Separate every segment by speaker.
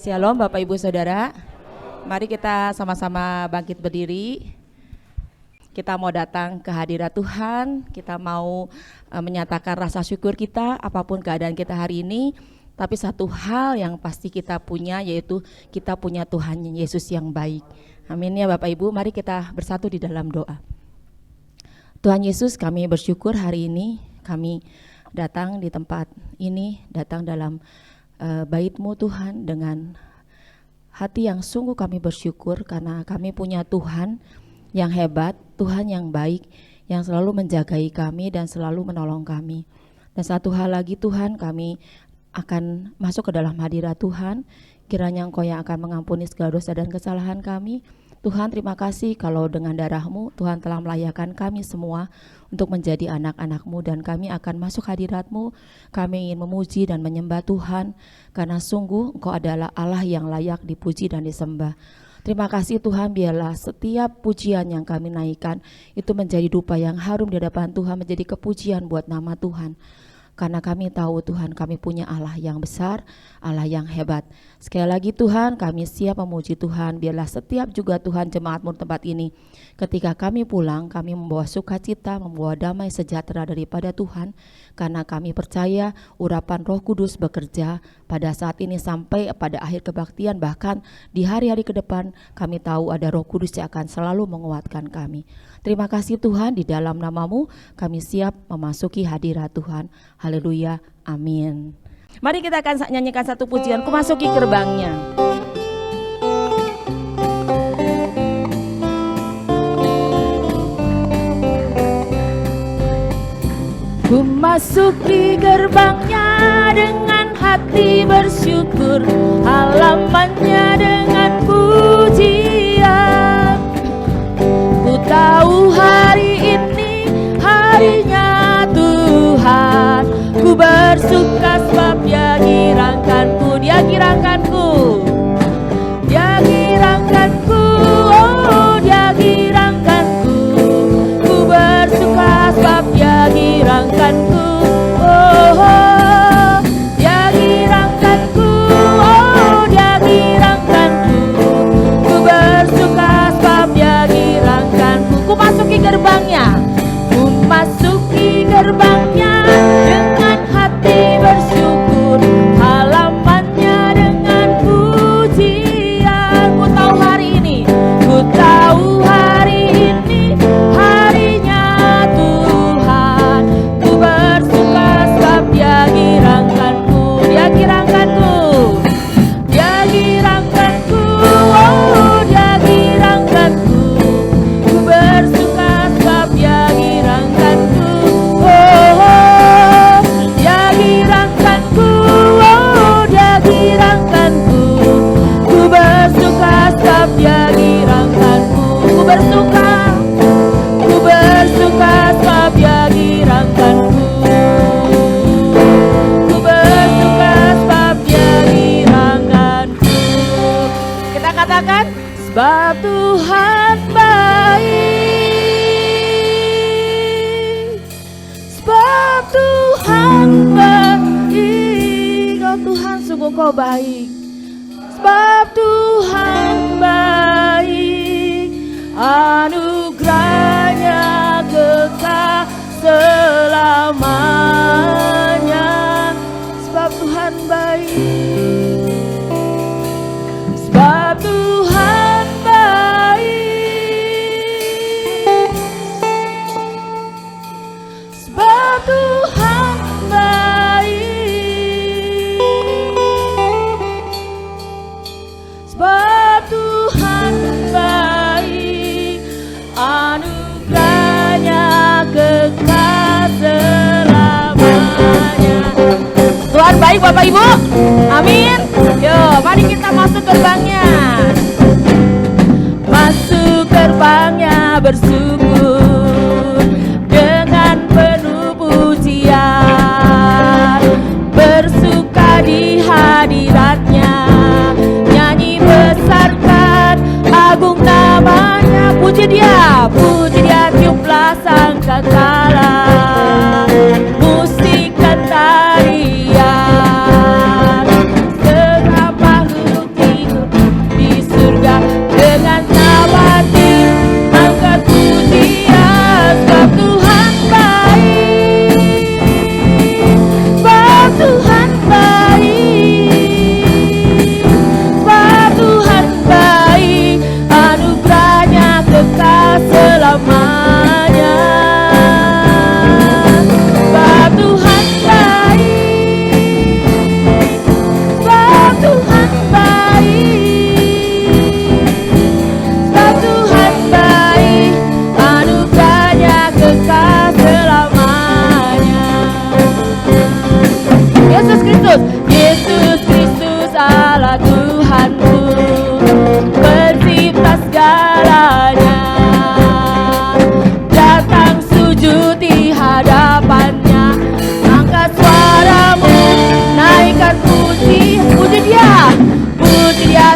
Speaker 1: Shalom Bapak Ibu Saudara. Mari kita sama-sama bangkit berdiri. Kita mau datang ke hadirat Tuhan. Kita mau menyatakan rasa syukur kita apapun keadaan kita hari ini. Tapi satu hal yang pasti kita punya, yaitu kita punya Tuhan Yesus yang baik. Amin ya Bapak Ibu. Mari kita bersatu di dalam doa. Tuhan Yesus, kami bersyukur hari ini kami datang di tempat ini, datang dalam bait-Mu Tuhan, dengan hati yang sungguh kami bersyukur karena kami punya Tuhan yang hebat, Tuhan yang baik, yang selalu menjagai kami dan selalu menolong kami. Dan satu hal lagi Tuhan, kami akan masuk ke dalam hadirat Tuhan, kiranya Engkau yang akan mengampuni segala dosa dan kesalahan kami. Tuhan, terima kasih kalau dengan darah-Mu Tuhan telah melayakkan kami semua untuk menjadi anak-anak-Mu, dan kami akan masuk hadirat-Mu. Kami ingin memuji dan menyembah Tuhan karena sungguh Engkau adalah Allah yang layak dipuji dan disembah. Terima kasih Tuhan, biarlah setiap pujian yang kami naikkan itu menjadi dupa yang harum di hadapan Tuhan, menjadi kepujian buat nama Tuhan. Karena kami tahu Tuhan, kami punya Allah yang besar, Allah yang hebat. Sekali lagi Tuhan, kami siap memuji Tuhan. Biarlah setiap juga Tuhan jemaat-Mu tempat ini, ketika kami pulang, kami membawa sukacita, membawa damai sejahtera daripada Tuhan. Karena kami percaya urapan Roh Kudus bekerja pada saat ini sampai pada akhir kebaktian. Bahkan di hari-hari ke depan, kami tahu ada Roh Kudus yang akan selalu menguatkan kami. Terima kasih Tuhan, di dalam nama-Mu kami siap memasuki hadirat Tuhan. Haleluya, amin. Mari kita akan nyanyikan satu pujian, Ku Masuki Gerbangnya. Ku masuki gerbangnya dengan hati bersyukur, halamannya dengan pujian. Ku tahu hari ini harinya Tuhan, ku bersuka sebab Dia girangkanku, Dia girangkanku, Dia girangkanku, oh Dia girangkanku. Ku bersuka sebab Dia girangkanku, oh, oh. Dia girangkanku, oh Dia girangkanku. Ku bersuka sebab Dia girangkanku. Ku masuki gerbangnya, ku masuki gerbangnya dengan hati bersyukur, halamannya dengan pujian. Ku tahu hari ini, ku tahu hari ini harinya Tuhan. Ku bersuka sebab Dia girangkanku, Dia girangkanku, Dia girangkanku, oh Dia girangkanku. Ku bersuka sebab Dia girangkanku, oh, oh. Dia girangkanku, oh Dia girangkanku. Ku bersuka sebab Dia girangkanku. Ku bersuka sebab Dia girangkanku. Ku bersuka sebab Dia girangkanku. Kita katakan, sebab Tuhan baik, sebab Tuhan baik. Oh Tuhan, sungguh Kau baik. Sebab Tuhan baik, anugerahnya kekal selamanya. Sebab Tuhan baik, sebab Tuhan baik, sebab Tuhan baik, sebab Tuhan baik, anugerahnya kekal selamanya. Tuhan baik Bapak Ibu, amin. Yo, mari kita masuk gerbangnya. Masuk gerbangnya bersyukur dengan penuh pujian, bersuka di hadiratnya, nyanyi besarkan agung namanya. Puji Dia, tiuplah sangkakala, musikan tarian. Tuhanku, pencipta segalanya. Datang sujud di hadapannya, angkat suaramu, naikkan puji dia,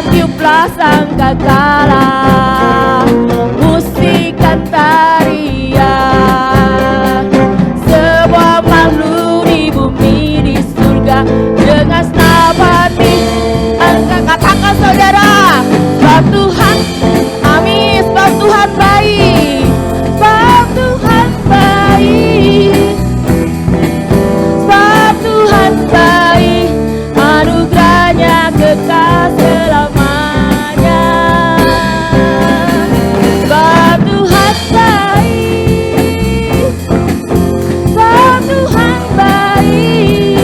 Speaker 1: tiuplah sangkakala, musikan tarian. Sebuah makhluk di bumi, di surga, dengan senapati angkat, katakan saudara, sebab Tuhan, amin, sebab Tuhan baik, sebab Tuhan baik, sebab Tuhan baik, anugerahnya kekal selamanya. Sebab Tuhan baik, sebab Tuhan baik,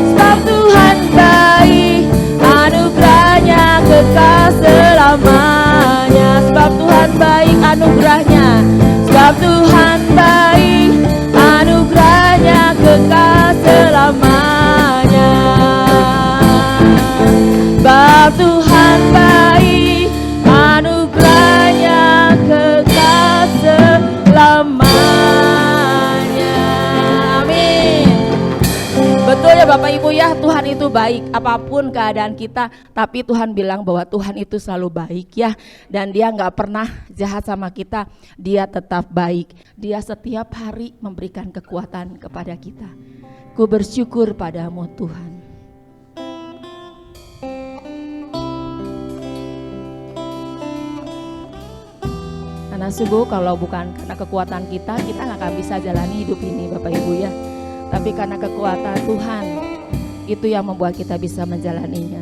Speaker 1: sebab Tuhan baik, anugerahnya kekal selamanya. Sebab Tuhan baik, anugerahnya, sebab Tuhan baik, anugerahnya kekal selamanya. Sebab Tuhan baik, anugerahnya kekal selamanya. Amin. Betul ya Bapak Ibu ya, Tuhan itu baik apapun keadaan kita, tapi Tuhan bilang bahwa Tuhan itu selalu baik ya, dan dia gak pernah jahat sama kita, dia tetap baik, dia setiap hari memberikan kekuatan kepada kita. Ku bersyukur padamu Tuhan. Karena sungguh kalau bukan karena kekuatan kita gak akan bisa jalani hidup ini Bapak Ibu ya. Tapi karena kekuatan Tuhan, itu yang membuat kita bisa menjalaninya.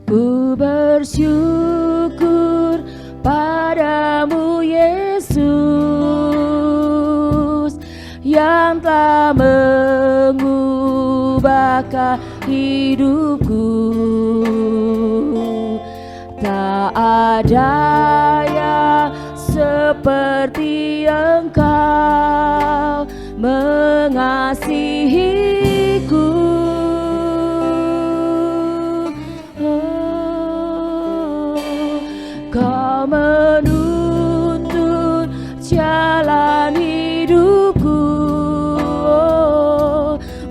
Speaker 1: Ku bersyukur padamu Yesus, yang telah mengubahkan hidupku. Tak ada yang seperti Engkau mengasihiku. Kau menuntun jalan hidupku,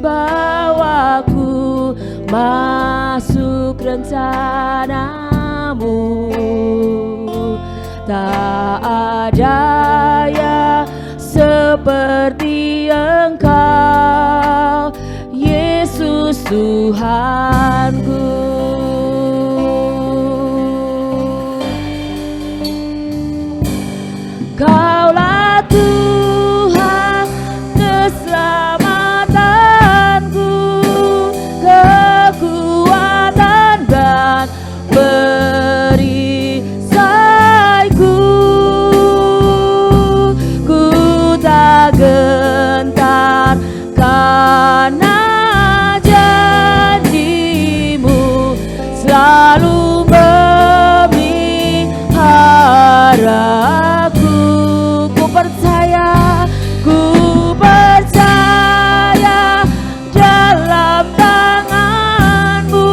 Speaker 1: bawaku masuk rencanamu. Tak ada yang seperti Engkau, Yesus Tuhanku. Kaulah Tuhan keselamatanku, kekuatan dan perisaiku. Ku tak gentar karena janjimu selalu memeliharaku. Ku percaya dalam tanganmu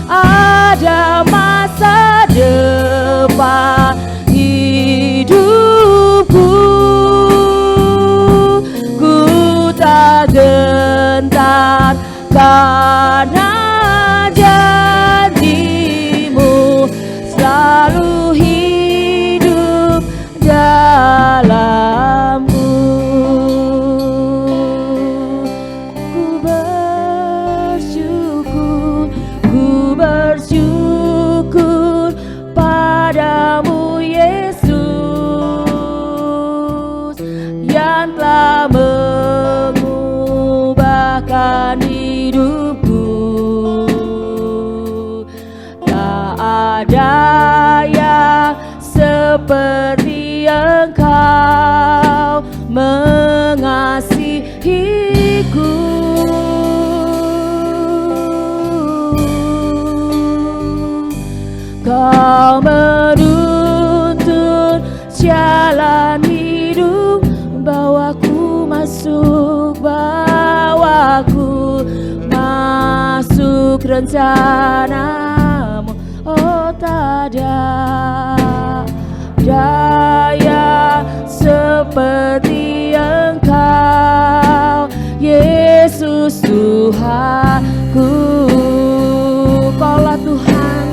Speaker 1: ada masa depan hidupku. Ku tak gentar karena janjimu selalu hidup dalamku. Ku bersyukur padamu Yesus, yang telah mengubahkan hidupku. Tak ada yang seperti Engkau mengasihiku. Kau menuntun jalan hidup, bawaku masuk untuk rencanamu. Oh, tak ada daya seperti Engkau, Yesus Tuhanku. Kaulah Tuhan,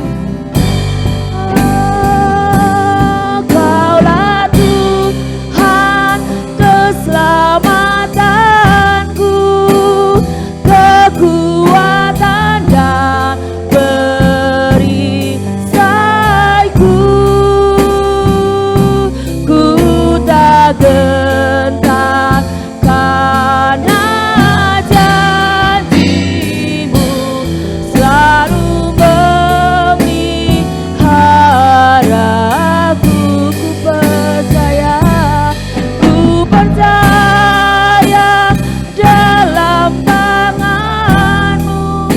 Speaker 1: Kaulah Tuhan keselamatanku, kekuatan dan perisaiku. Ku tak gentar karena janji-Mu selalu memeliharaku. Ku percaya dalam tangan-Mu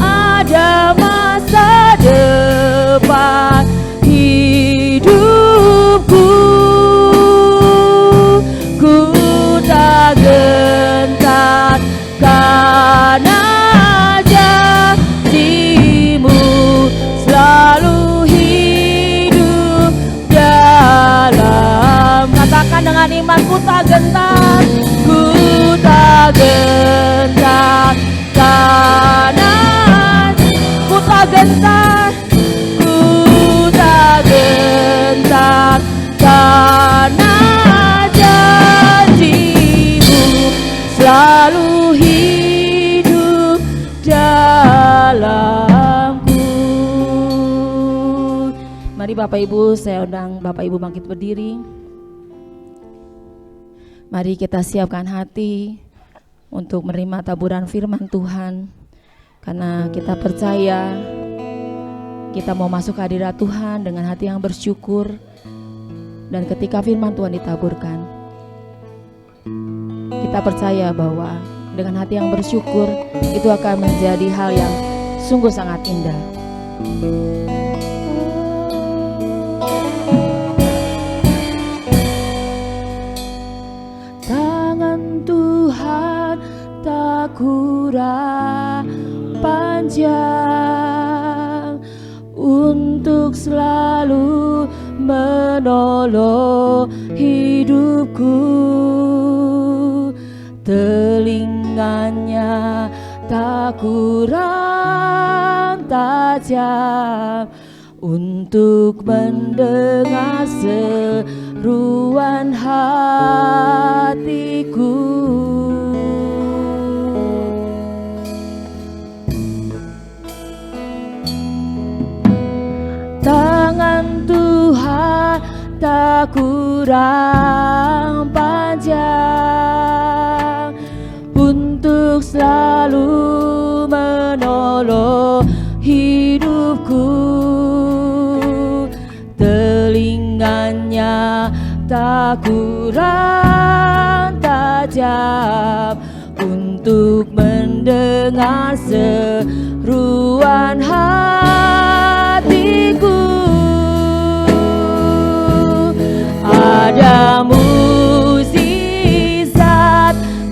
Speaker 1: ada masa depan hidupku. Ku tak gentar karena janji-Mu selalu hidup dalam. Katakan dengan iman, ku tak gentar, ku tak gentar karena ku tak gentar, ku tak gentar karena janji-Mu selalu hidup dalamku. Mari Bapak Ibu, saya undang Bapak Ibu bangkit berdiri. Mari kita siapkan hati untuk menerima taburan firman Tuhan, karena kita percaya kita mau masuk ke hadirat Tuhan dengan hati yang bersyukur. Dan ketika firman Tuhan ditaburkan, kita percaya bahwa dengan hati yang bersyukur itu akan menjadi hal yang sungguh sangat indah. Tangan Tuhan tak kurang panjang untuk selalu menolong hidupku. Telinganya tak kurang tajam untuk mendengar seruan hatiku. Tangan Tuhan tak kurang panjang untuk selalu menolong hidupku. Telinganya tak kurang tajam untuk mendengar seruan hatiku. Ada mukjizat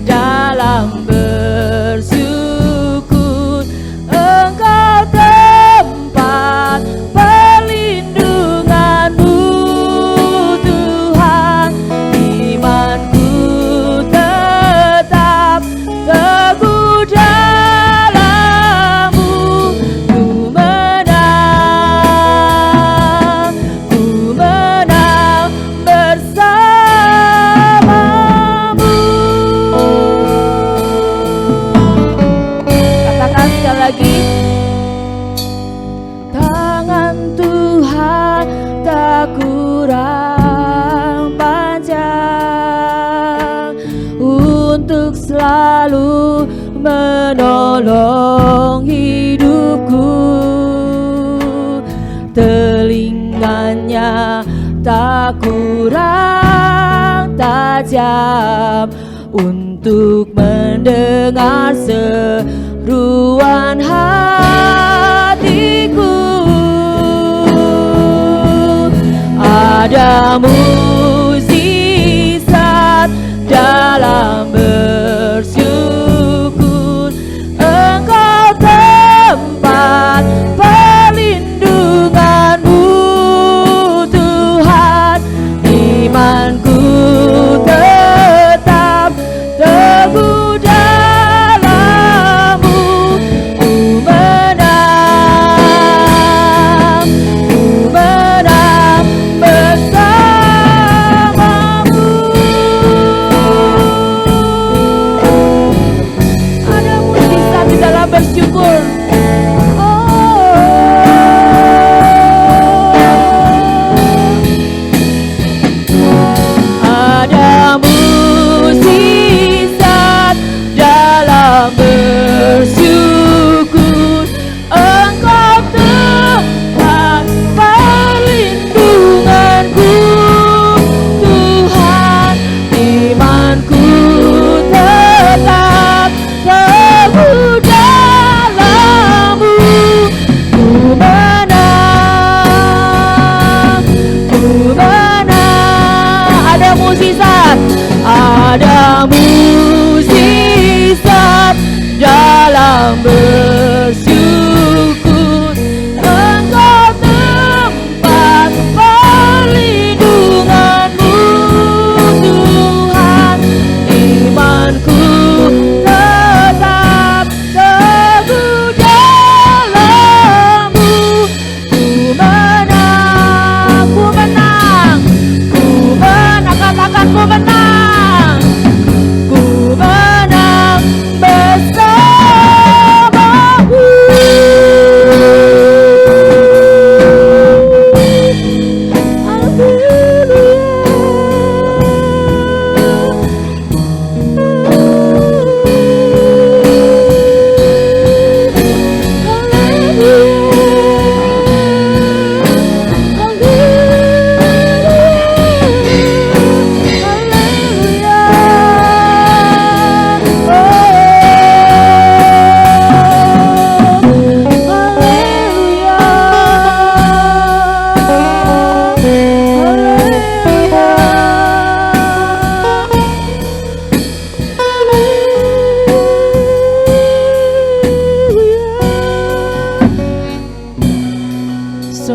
Speaker 1: dalam bersyukur, Engkau tempat perlindunganmu Tuhan. Imanku tetap teguh dalam-Mu. Ku menang bersamamu. Katakan sekali lagi. Tangan Tuhan tak kurang panjang untuk selalu menolong hidupku. Telinganya tak kurang tajam untuk mendengar seruan hatiku. Ada mukjizat dalam bersyukur, Engkau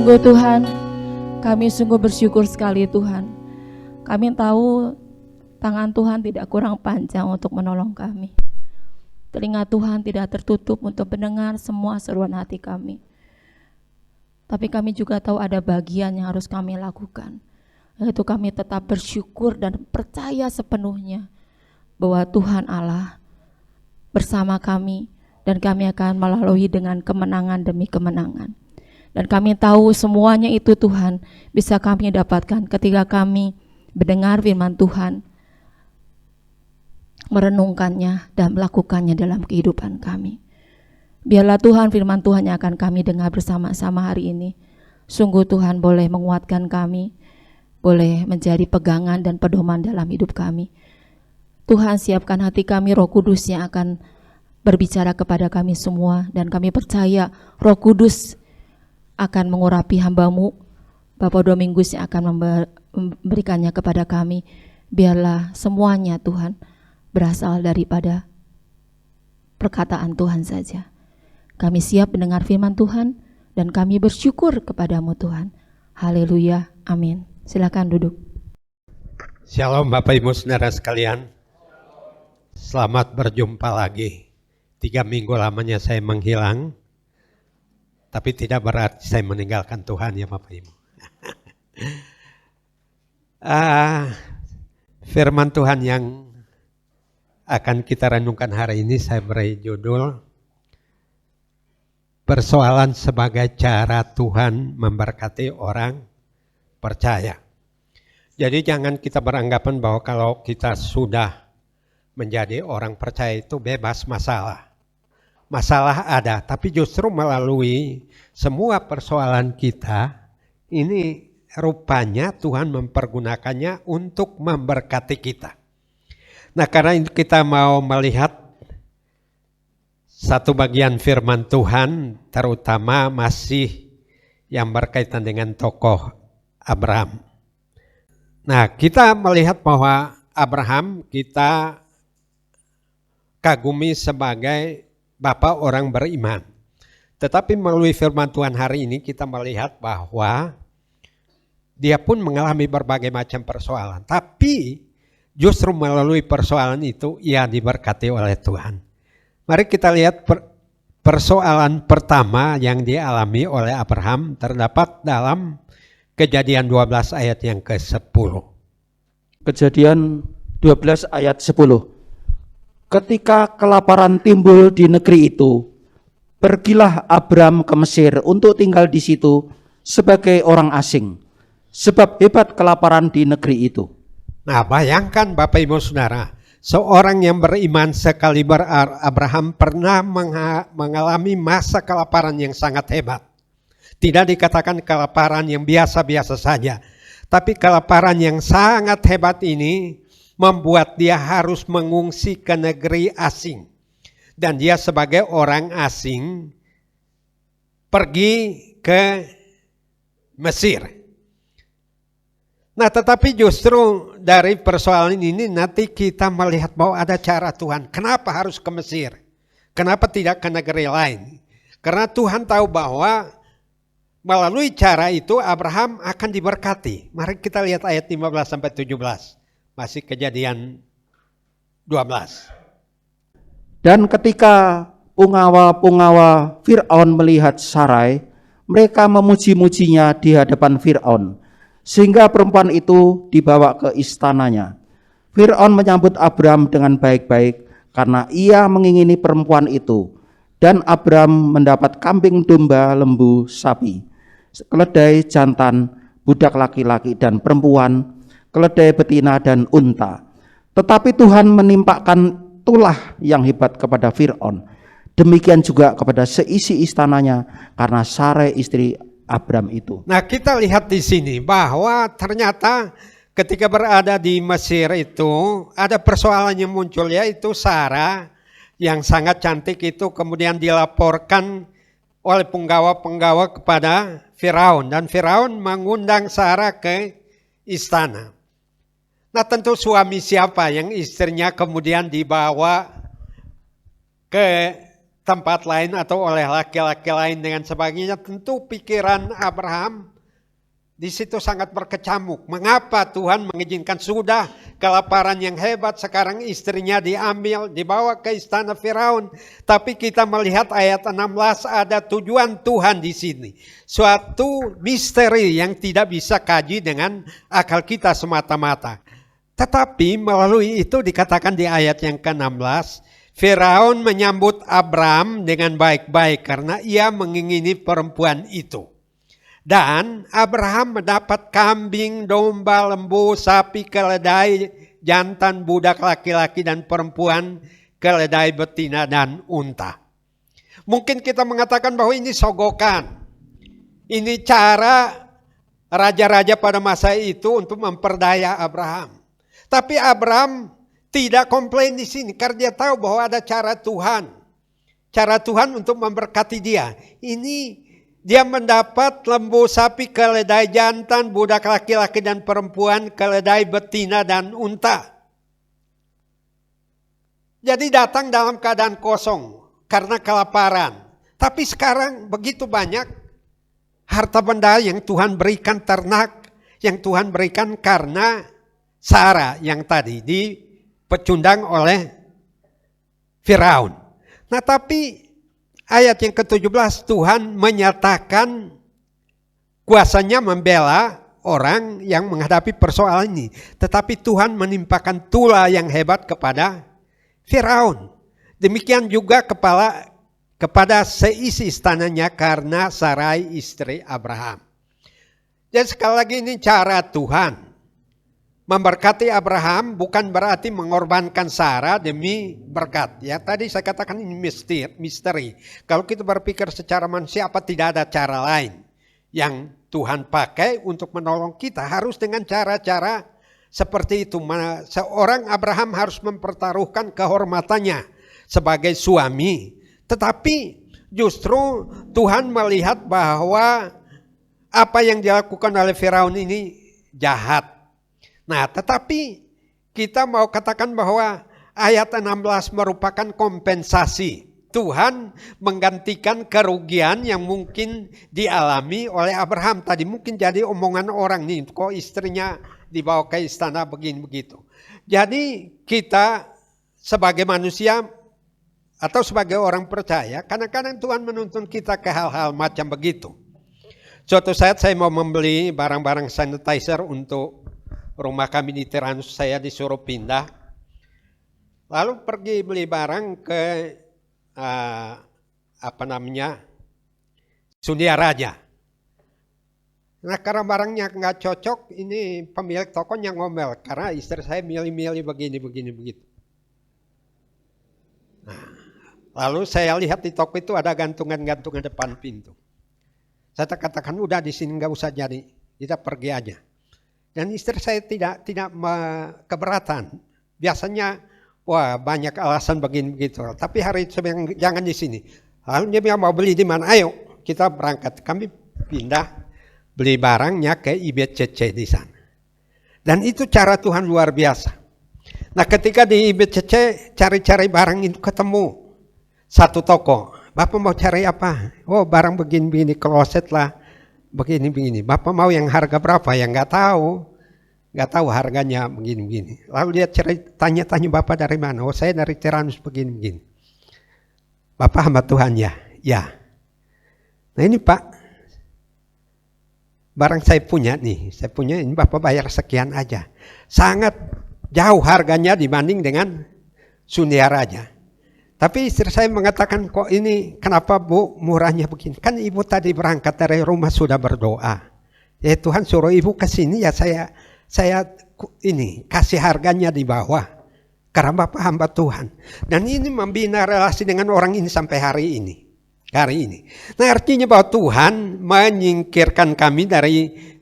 Speaker 1: Sungguh Tuhan, kami sungguh bersyukur sekali Tuhan. Kami tahu tangan Tuhan tidak kurang panjang untuk menolong kami. Telinga Tuhan tidak tertutup untuk mendengar semua seruan hati kami. Tapi kami juga tahu ada bagian yang harus kami lakukan, yaitu kami tetap bersyukur dan percaya sepenuhnya bahwa Tuhan Allah bersama kami dan kami akan melalui dengan kemenangan demi kemenangan. Dan kami tahu semuanya itu Tuhan bisa kami dapatkan ketika kami mendengar firman Tuhan, merenungkannya dan melakukannya dalam kehidupan kami. Biarlah Tuhan firman Tuhan yang akan kami dengar bersama-sama hari ini, sungguh Tuhan boleh menguatkan kami, boleh menjadi pegangan dan pedoman dalam hidup kami. Tuhan siapkan hati kami, Roh Kudus yang akan berbicara kepada kami semua, dan kami percaya Roh Kudus akan mengurapi hamba-Mu, Bapak Domingus yang akan memberikannya kepada kami. Biarlah semuanya Tuhan berasal daripada perkataan Tuhan saja. Kami siap mendengar firman Tuhan dan kami bersyukur kepada-Mu Tuhan. Haleluya, amin. Silakan duduk.
Speaker 2: Shalom Bapak Ibu Saudara sekalian. Selamat berjumpa lagi. 3 minggu lamanya saya menghilang, tapi tidak berarti saya meninggalkan Tuhan ya Bapak Ibu. Firman Tuhan yang akan kita renungkan hari ini saya beri judul Persoalan sebagai cara Tuhan memberkati orang percaya. Jadi jangan kita beranggapan bahwa kalau kita sudah menjadi orang percaya itu bebas masalah. Masalah ada, tapi justru melalui semua persoalan kita, ini rupanya Tuhan mempergunakannya untuk memberkati kita. Nah, karena itu kita mau melihat satu bagian firman Tuhan, terutama masih yang berkaitan dengan tokoh Abraham. Nah, kita melihat bahwa Abraham kita kagumi sebagai bapak orang beriman. Tetapi melalui firman Tuhan hari ini kita melihat bahwa dia pun mengalami berbagai macam persoalan. Tapi justru melalui persoalan itu ia diberkati oleh Tuhan. Mari kita lihat persoalan pertama yang dialami oleh Abraham terdapat dalam Kejadian 12 ayat yang ke-10.
Speaker 3: Kejadian 12 ayat 10. Ketika kelaparan timbul di negeri itu, pergilah Abram ke Mesir untuk tinggal di situ sebagai orang asing, sebab hebat kelaparan di negeri itu.
Speaker 2: Nah, bayangkan Bapak Ibu Saudara, seorang yang beriman sekaliber Abraham pernah mengalami masa kelaparan yang sangat hebat. Tidak dikatakan kelaparan yang biasa-biasa saja, tapi kelaparan yang sangat hebat ini membuat dia harus mengungsi ke negeri asing. Dan dia sebagai orang asing pergi ke Mesir. Nah, tetapi justru dari persoalan ini nanti kita melihat bahwa ada cara Tuhan. Kenapa harus ke Mesir? Kenapa tidak ke negeri lain? Karena Tuhan tahu bahwa melalui cara itu Abraham akan diberkati. Mari kita lihat ayat 15-17. Masih Kejadian 12.
Speaker 3: Dan ketika punggawa-punggawa Fir'aun melihat Sarai, mereka memuji-mujinya di hadapan Fir'aun, sehingga perempuan itu dibawa ke istananya. Fir'aun menyambut Abram dengan baik-baik karena ia mengingini perempuan itu. Dan Abram mendapat kambing domba, lembu, sapi, keledai jantan, budak laki-laki dan perempuan, keledai betina dan unta. Tetapi Tuhan menimpakan tulah yang hebat kepada Fir'aun. Demikian juga kepada seisi istananya karena Sarai istri Abram itu.
Speaker 2: Nah, kita lihat di sini bahwa ternyata ketika berada di Mesir itu ada persoalan yang muncul, yaitu Sarah yang sangat cantik itu kemudian dilaporkan oleh penggawa-penggawa kepada Firaun, dan Firaun mengundang Sarah ke istana. Nah, tentu suami siapa yang istrinya kemudian dibawa ke tempat lain atau oleh laki-laki lain dengan sebagainya, tentu pikiran Abraham di situ sangat berkecamuk. Mengapa Tuhan mengizinkan sudah kelaparan yang hebat, sekarang istrinya diambil, dibawa ke istana Firaun. Tapi kita melihat ayat 16 ada tujuan Tuhan di sini. Suatu misteri yang tidak bisa kaji dengan akal kita semata-mata. Tetapi melalui itu dikatakan di ayat yang ke-16, Firaun menyambut Abram dengan baik-baik karena ia mengingini perempuan itu. Dan Abraham mendapat kambing, domba, lembu, sapi, keledai, jantan, budak laki-laki dan perempuan, keledai betina dan unta. Mungkin kita mengatakan bahwa ini sogokan. Ini cara raja-raja pada masa itu untuk memperdaya Abraham. Tapi Abraham tidak komplain di sini karena dia tahu bahwa ada cara Tuhan. Cara Tuhan untuk memberkati dia. Ini dia mendapat lembu, sapi, keledai jantan, budak laki-laki dan perempuan, keledai betina dan unta. Jadi datang dalam keadaan kosong karena kelaparan. Tapi sekarang begitu banyak harta benda yang Tuhan berikan, ternak yang Tuhan berikan karena Sarah yang tadi dipecundang oleh Firaun. Nah tapi ayat yang ke-17 Tuhan menyatakan kuasanya membela orang yang menghadapi persoalan ini. Tetapi Tuhan menimpakan tula yang hebat kepada Firaun. Demikian juga kepada seisi istananya karena Sarai istri Abraham. Jadi sekali lagi ini cara Tuhan. Memberkati Abraham bukan berarti mengorbankan Sarah demi berkat. Ya tadi saya katakan ini misteri. Kalau kita berpikir secara manusia apa tidak ada cara lain yang Tuhan pakai untuk menolong kita, harus dengan cara-cara seperti itu. Seorang Abraham harus mempertaruhkan kehormatannya sebagai suami. Tetapi justru Tuhan melihat bahwa apa yang dilakukan oleh Firaun ini jahat. Nah, tetapi kita mau katakan bahwa ayat 16 merupakan kompensasi. Tuhan menggantikan kerugian yang mungkin dialami oleh Abraham. Tadi mungkin jadi omongan orang nih, kok istrinya dibawa ke istana begini begitu. Jadi kita sebagai manusia atau sebagai orang percaya, kadang-kadang Tuhan menuntun kita ke hal-hal macam begitu. Suatu saat saya mau membeli barang-barang sanitizer untuk rumah kami di Tiranus, saya disuruh pindah. Lalu pergi beli barang ke Sunia Raja. Nah karena barangnya nggak cocok, ini pemilik tokonya ngomel karena istri saya milih-milih begini begitu. Nah, lalu saya lihat di toko itu ada gantungan-gantungan depan pintu. Saya katakan udah di sini nggak usah jadi, kita pergi aja. Dan istri saya tidak keberatan. Biasanya wah banyak alasan begini begitu. Tapi hari itu jangan di sini. Lalu dia mau beli di mana? Ayo kita berangkat. Kami pindah beli barangnya ke IBCC di sana. Dan itu cara Tuhan luar biasa. Nah ketika di IBCC cari-cari barang itu ketemu satu toko. Bapak mau cari apa? Oh barang begini-begini, kloset lah. Begini-begini, Bapak mau yang harga berapa? Yang nggak tahu harganya begini-begini. Lalu dia tanya-tanya Bapak dari mana? Oh saya dari Tiranus begini-begini. Bapak hamba Tuhan ya? Ya. Nah ini Pak, barang saya punya nih, ini Bapak bayar sekian aja. Sangat jauh harganya dibanding dengan Sunia Raja. Tapi istri saya mengatakan kok ini kenapa Bu murahnya begini? Kan ibu tadi berangkat dari rumah sudah berdoa. Ya Tuhan suruh ibu ke sini ya saya ini kasih harganya di bawah. Karena Bapak hamba Tuhan. Dan ini membina relasi dengan orang ini sampai hari ini. Nah artinya bahwa Tuhan menyingkirkan kami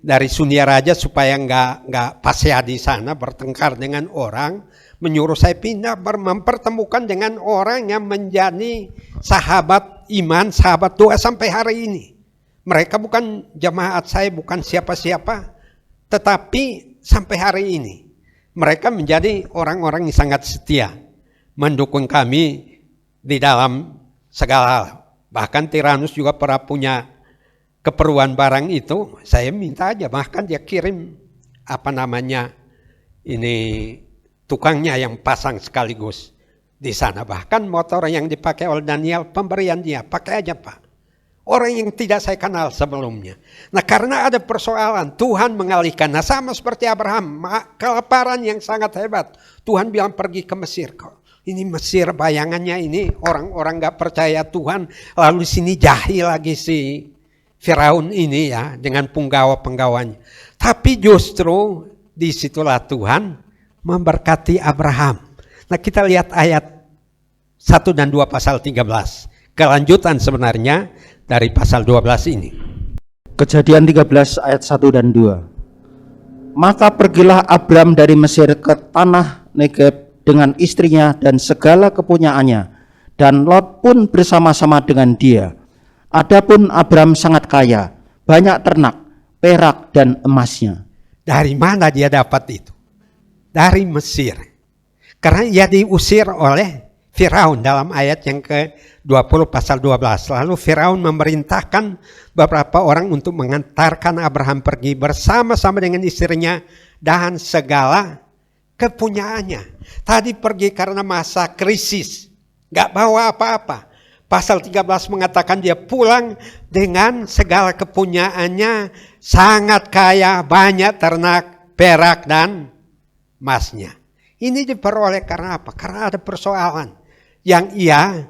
Speaker 2: dari Sunia Raja supaya nggak pasya di sana bertengkar dengan orang. Menyuruh saya pindah mempertemukan dengan orang yang menjadi sahabat iman, sahabat doa sampai hari ini. Mereka bukan jemaat saya, bukan siapa-siapa, tetapi sampai hari ini mereka menjadi orang-orang yang sangat setia, mendukung kami di dalam segala hal. Bahkan Tiranus juga pernah punya keperluan barang itu, saya minta aja, bahkan dia kirim ini tukangnya yang pasang sekaligus di sana. Bahkan motor yang dipakai oleh Daniel, pemberian dia, pakai aja Pak. Orang yang tidak saya kenal sebelumnya. Nah karena ada persoalan, Tuhan mengalihkan. Nah sama seperti Abraham, kelaparan yang sangat hebat. Tuhan bilang pergi ke Mesir kok. Ini Mesir bayangannya ini orang-orang gak percaya Tuhan. Lalu di sini jahil lagi si Firaun ini ya dengan penggawa-penggawanya. Tapi justru disitulah Tuhan memberkati Abraham. Nah kita lihat ayat 1 dan 2 pasal 13. Kelanjutan sebenarnya dari pasal 12 ini.
Speaker 3: Kejadian 13 ayat 1 dan 2. Maka pergilah Abram dari Mesir ke tanah Negeb dengan istrinya dan segala kepunyaannya, dan Lot pun bersama-sama dengan dia. Adapun Abram sangat kaya, banyak ternak, perak dan emasnya.
Speaker 2: Dari mana dia dapat itu? Dari Mesir. Karena ia diusir oleh Firaun dalam ayat yang ke-20 pasal 12. Lalu Firaun memerintahkan beberapa orang untuk mengantarkan Abraham pergi bersama-sama dengan istrinya dan segala kepunyaannya. Tadi pergi karena masa krisis, gak bawa apa-apa. Pasal 13 mengatakan dia pulang dengan segala kepunyaannya, sangat kaya, banyak ternak, perak dan emasnya. Ini diperoleh karena apa? Karena ada persoalan yang ia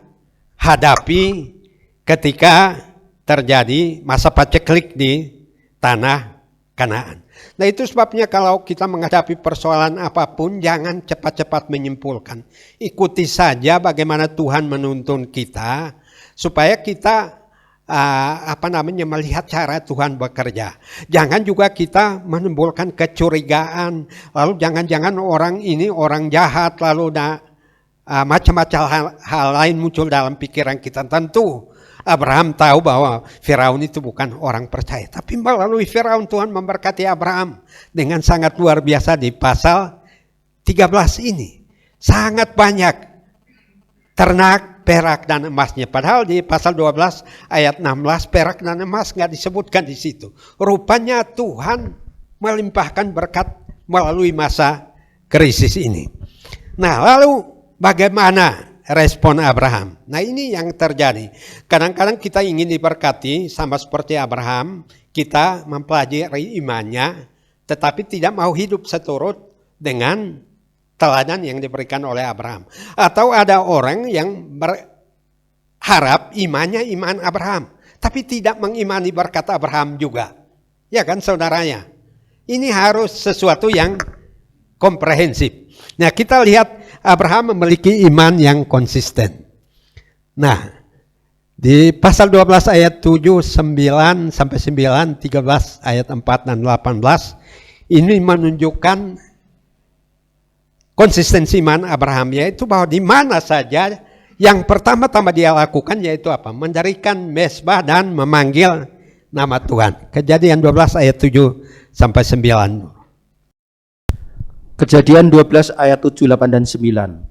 Speaker 2: hadapi ketika terjadi masa paceklik di tanah Kanaan. Nah itu sebabnya kalau kita menghadapi persoalan apapun jangan cepat-cepat menyimpulkan. Ikuti saja bagaimana Tuhan menuntun kita supaya kita melihat cara Tuhan bekerja. Jangan juga kita menimbulkan kecurigaan. Lalu jangan-jangan orang ini orang jahat lalu macam-macam hal lain muncul dalam pikiran kita. Tentu Abraham tahu bahwa Firaun itu bukan orang percaya. Tapi melalui Firaun Tuhan memberkati Abraham dengan sangat luar biasa di pasal 13 ini. Sangat banyak ternak, perak dan emasnya. Padahal di pasal 12 ayat 16 perak dan emas nggak disebutkan di situ. Rupanya Tuhan melimpahkan berkat melalui masa krisis ini. Nah lalu bagaimana respon Abraham? Nah ini yang terjadi. Kadang-kadang kita ingin diberkati sama seperti Abraham. Kita mempelajari imannya. Tetapi tidak mau hidup seturut dengan teladan yang diberikan oleh Abraham. Atau ada orang yang berharap imannya iman Abraham. Tapi tidak mengimani berkat Abraham juga. Ya kan saudaranya? Ini harus sesuatu yang komprehensif. Nah kita lihat Abraham memiliki iman yang konsisten. Nah, di pasal 12 ayat 7, 9 sampai 9, 13 ayat 4 dan 18 ini menunjukkan konsistensi iman Abraham, yaitu bahwa di mana saja yang pertama-tama dia lakukan yaitu apa? Mendirikan mezbah dan memanggil nama Tuhan. Kejadian 12 ayat 7 sampai 9.
Speaker 3: Kejadian 12 ayat 7, 8 dan 9.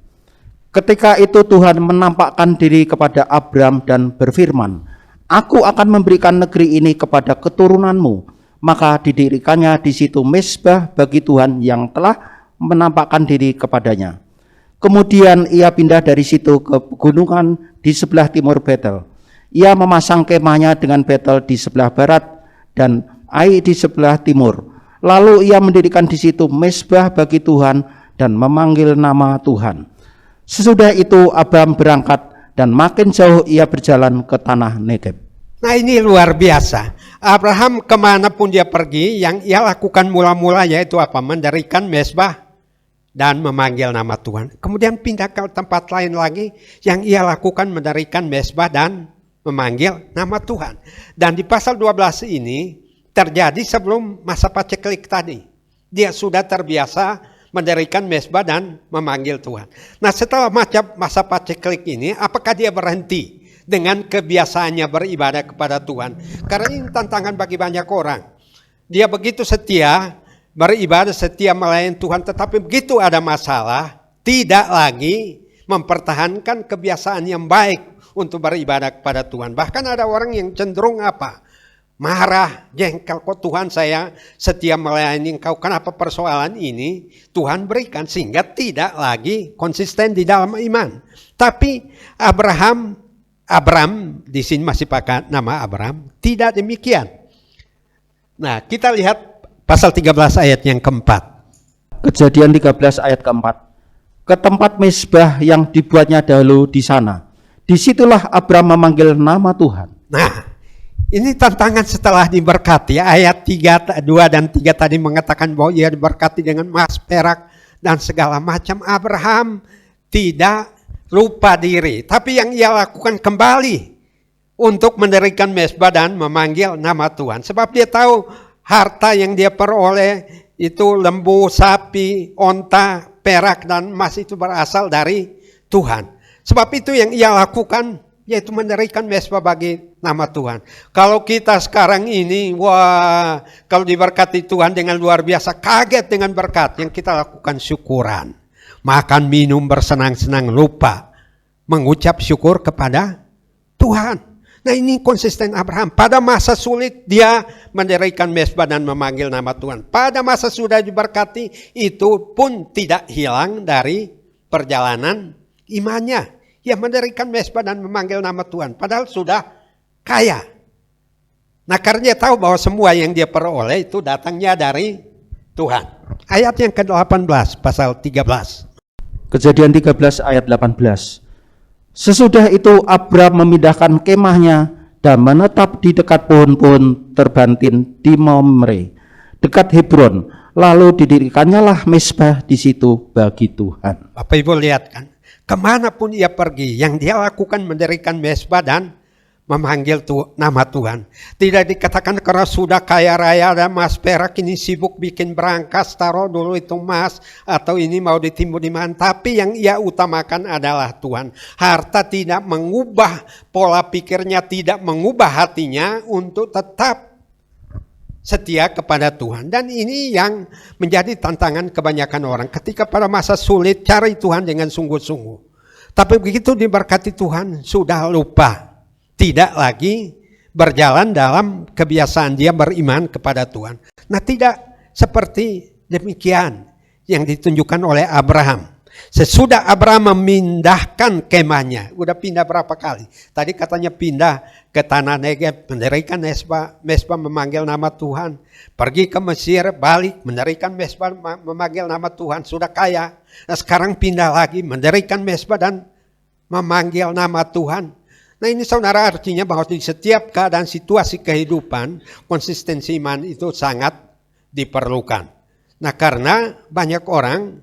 Speaker 3: Ketika itu Tuhan menampakkan diri kepada Abram dan berfirman, Aku akan memberikan negeri ini kepada keturunanmu. Maka didirikannya di situ mezbah bagi Tuhan yang telah menampakkan diri kepadanya. Kemudian ia pindah dari situ ke pegunungan di sebelah timur Betel. Ia memasang kemahnya dengan Betel di sebelah barat dan Ai di sebelah timur. Lalu ia mendirikan di situ mezbah bagi Tuhan dan memanggil nama Tuhan. Sesudah itu Abram berangkat dan makin jauh ia berjalan ke tanah Negeb.
Speaker 2: Nah ini luar biasa. Abraham kemanapun dia pergi, yang ia lakukan mula-mula yaitu apa? Mendirikan mezbah dan memanggil nama Tuhan. Kemudian pindah ke tempat lain lagi, yang ia lakukan mendirikan mezbah dan memanggil nama Tuhan. Dan di pasal 12 ini terjadi sebelum masa paceklik tadi. Dia sudah terbiasa mendirikan mezbah dan memanggil Tuhan. Nah setelah masa paceklik ini, apakah dia berhenti dengan kebiasaannya beribadah kepada Tuhan? Karena ini tantangan bagi banyak orang. Dia begitu setia, beribadah setia melayani Tuhan, tetapi begitu ada masalah, tidak lagi mempertahankan kebiasaan yang baik untuk beribadah kepada Tuhan. Bahkan ada orang yang cenderung apa? Marah, jengkel, kok Tuhan saya setia melayani engkau, kenapa persoalan ini Tuhan berikan, sehingga tidak lagi konsisten di dalam iman. Tapi Abraham di sini masih pakai nama Abraham, tidak demikian. Nah, kita lihat pasal 13 ayat yang keempat.
Speaker 3: Kejadian 13 ayat keempat. Ke tempat mezbah yang dibuatnya dahulu di sana. Disitulah Abraham memanggil nama Tuhan.
Speaker 2: Nah, ini tantangan setelah diberkati. Ayat 2 dan 3 tadi mengatakan bahwa ia diberkati dengan emas, perak, dan segala macam. Abraham tidak lupa diri. Tapi yang ia lakukan kembali untuk mendirikan mezbah dan memanggil nama Tuhan. Sebab dia tahu harta yang dia peroleh itu lembu, sapi, onta, perak, dan emas itu berasal dari Tuhan. Sebab itu yang ia lakukan, yaitu mendirikan mezbah bagi nama Tuhan. Kalau kita sekarang ini, wah, kalau diberkati Tuhan dengan luar biasa, kaget dengan berkat, yang kita lakukan syukuran. Makan, minum, bersenang-senang, lupa mengucap syukur kepada Tuhan. Nah, ini konsisten Abraham. Pada masa sulit dia mendirikan mezbah dan memanggil nama Tuhan. Pada masa sudah diberkati, itu pun tidak hilang dari perjalanan imannya. Ia mendirikan mezbah dan memanggil nama Tuhan. Padahal sudah kaya. Nah, karena dia tahu bahwa semua yang dia peroleh itu datangnya dari Tuhan. Ayat yang ke-18 pasal 13.
Speaker 3: Kejadian 13 ayat 18. Sesudah itu Abraham memindahkan kemahnya dan menetap di dekat pohon-pohon terbantin di Mamre, dekat Hebron. Lalu didirikannya lah mezbah di situ bagi Tuhan.
Speaker 2: Bapak Ibu lihat kan, kemanapun ia pergi, yang dia lakukan mendirikan mezbah dan memanggil nama Tuhan. Tidak dikatakan karena sudah kaya raya dan emas perak ini sibuk bikin berangkas, taruh dulu itu emas, atau ini mau ditimbun di mana. Tapi yang ia utamakan adalah Tuhan. Harta tidak mengubah pola pikirnya, tidak mengubah hatinya untuk tetap setia kepada Tuhan. Dan ini yang menjadi tantangan kebanyakan orang. Ketika pada masa sulit cari Tuhan dengan sungguh-sungguh. Tapi begitu diberkati Tuhan sudah lupa. Tidak lagi berjalan dalam kebiasaan dia beriman kepada Tuhan. Nah, tidak seperti demikian yang ditunjukkan oleh Abraham. Sesudah Abraham memindahkan kemahnya, udah pindah berapa kali? Tadi katanya pindah ke tanah Negeb, mendirikan mezbah memanggil nama Tuhan. Pergi ke Mesir, balik, mendirikan mezbah memanggil nama Tuhan, sudah kaya. Nah, sekarang pindah lagi, mendirikan mezbah dan memanggil nama Tuhan. Nah, ini saudara artinya bahwa di setiap keadaan situasi kehidupan, konsistensi iman itu sangat diperlukan. Nah, karena banyak orang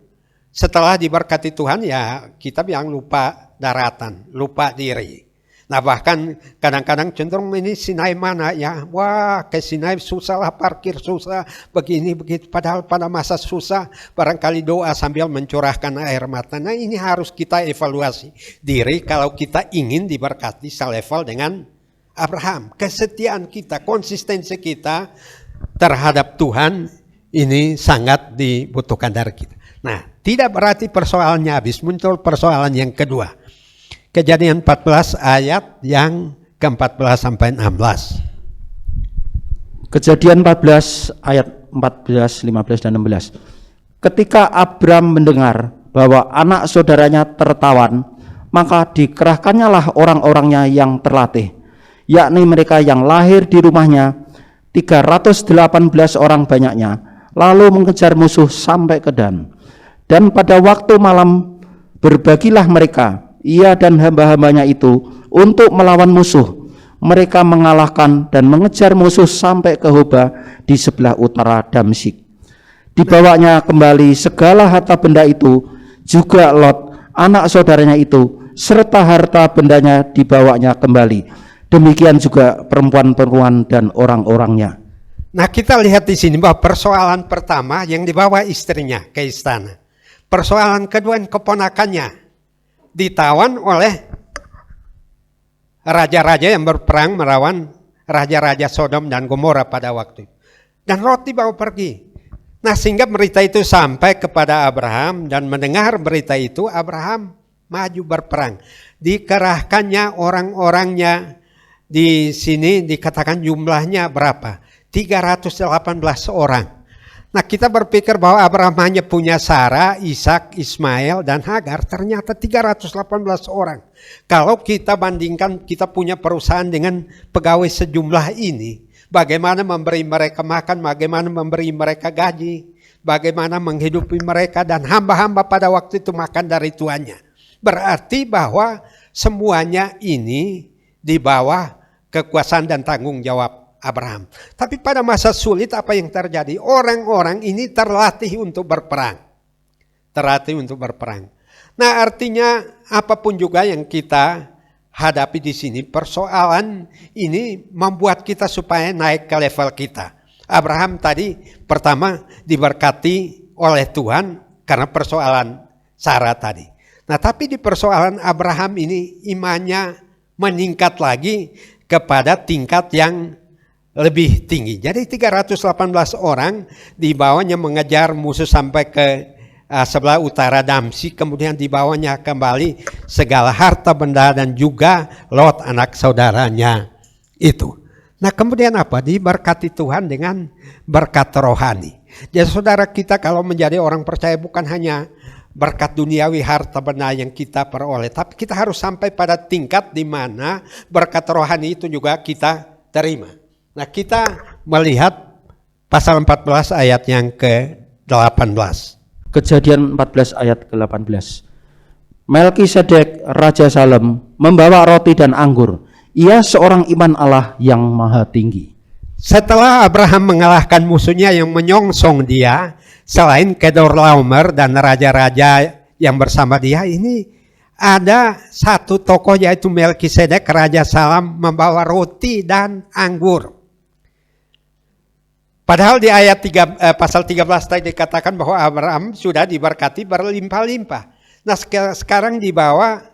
Speaker 2: setelah diberkati Tuhan ya kita bilang lupa daratan, lupa diri. Nah, bahkan kadang-kadang cenderung ini Sinai mana ya, wah ke Sinai susah lah, parkir susah, begini begitu. Padahal pada masa susah barangkali doa sambil mencurahkan air mata. Nah, ini harus kita evaluasi diri kalau kita ingin diberkati selevel dengan Abraham. Kesetiaan kita, konsistensi kita terhadap Tuhan ini sangat dibutuhkan dari kita. Nah, tidak berarti persoalannya habis, muncul persoalan yang kedua. Kejadian 14 ayat yang ke-14 sampai 16.
Speaker 3: Kejadian 14 ayat 14, 15 dan 16. Ketika Abraham mendengar bahwa anak saudaranya tertawan, maka dikerahkannya lah orang-orangnya yang terlatih, yakni mereka yang lahir di rumahnya, 318 orang banyaknya, lalu mengejar musuh sampai ke Dan. Dan pada waktu malam berbagilah mereka, ia dan hamba-hambanya itu, untuk melawan musuh. Mereka mengalahkan dan mengejar musuh sampai ke Hoba di sebelah utara Damsyik. Dibawanya kembali segala harta benda itu, juga Lot, anak saudaranya itu, serta harta bendanya dibawanya kembali. Demikian juga perempuan-perempuan dan orang-orangnya.
Speaker 2: Nah, kita lihat di sini bahwa persoalan pertama yang dibawa istrinya ke istana. Persoalan kedua yang keponakannya ditawan oleh raja-raja yang berperang melawan raja-raja Sodom dan Gomora pada waktu itu. Dan Lot dibawa pergi. Nah, sehingga berita itu sampai kepada Abraham, dan mendengar berita itu Abraham maju berperang. Dikerahkannya orang-orangnya di sini dikatakan jumlahnya berapa? 318 orang. Nah, kita berpikir bahwa Abraham hanya punya Sarah, Ishak, Ismail, dan Hagar. Ternyata 318 orang. Kalau kita bandingkan kita punya perusahaan dengan pegawai sejumlah ini, bagaimana memberi mereka makan, bagaimana memberi mereka gaji, bagaimana menghidupi mereka, dan hamba-hamba pada waktu itu makan dari tuannya. Berarti bahwa semuanya ini di bawah kekuasaan dan tanggung jawab Abraham. Tapi pada masa sulit apa yang terjadi? Orang-orang ini terlatih untuk berperang. Terlatih untuk berperang. Nah, artinya apapun juga yang kita hadapi di sini, persoalan ini membuat kita supaya naik ke level kita. Abraham tadi pertama diberkati oleh Tuhan karena persoalan Sarah tadi. Nah, tapi di persoalan Abraham ini imannya meningkat lagi kepada tingkat yang lebih tinggi. Jadi 318 orang dibawanya mengejar musuh sampai ke sebelah utara Damsyik, kemudian dibawanya kembali segala harta benda dan juga Lot anak saudaranya itu. Nah, kemudian apa? Diberkati Tuhan dengan berkat rohani. Jadi saudara, kita kalau menjadi orang percaya bukan hanya berkat duniawi harta benda yang kita peroleh, tapi kita harus sampai pada tingkat di mana berkat rohani itu juga kita terima. Nah, kita melihat pasal 14 ayat yang ke-18.
Speaker 3: Kejadian 14 ayat ke-18. Melkisedek Raja Salem membawa roti dan anggur. Ia seorang iman Allah yang maha tinggi.
Speaker 2: Setelah Abraham mengalahkan musuhnya yang menyongsong dia, selain Kedorlaomer dan raja-raja yang bersama dia, ini ada satu tokoh yaitu Melkisedek Raja Salem membawa roti dan anggur. Padahal di ayat pasal 13 tadi dikatakan bahwa Abraham sudah diberkati berlimpah-limpah. Nah, sekarang dibawa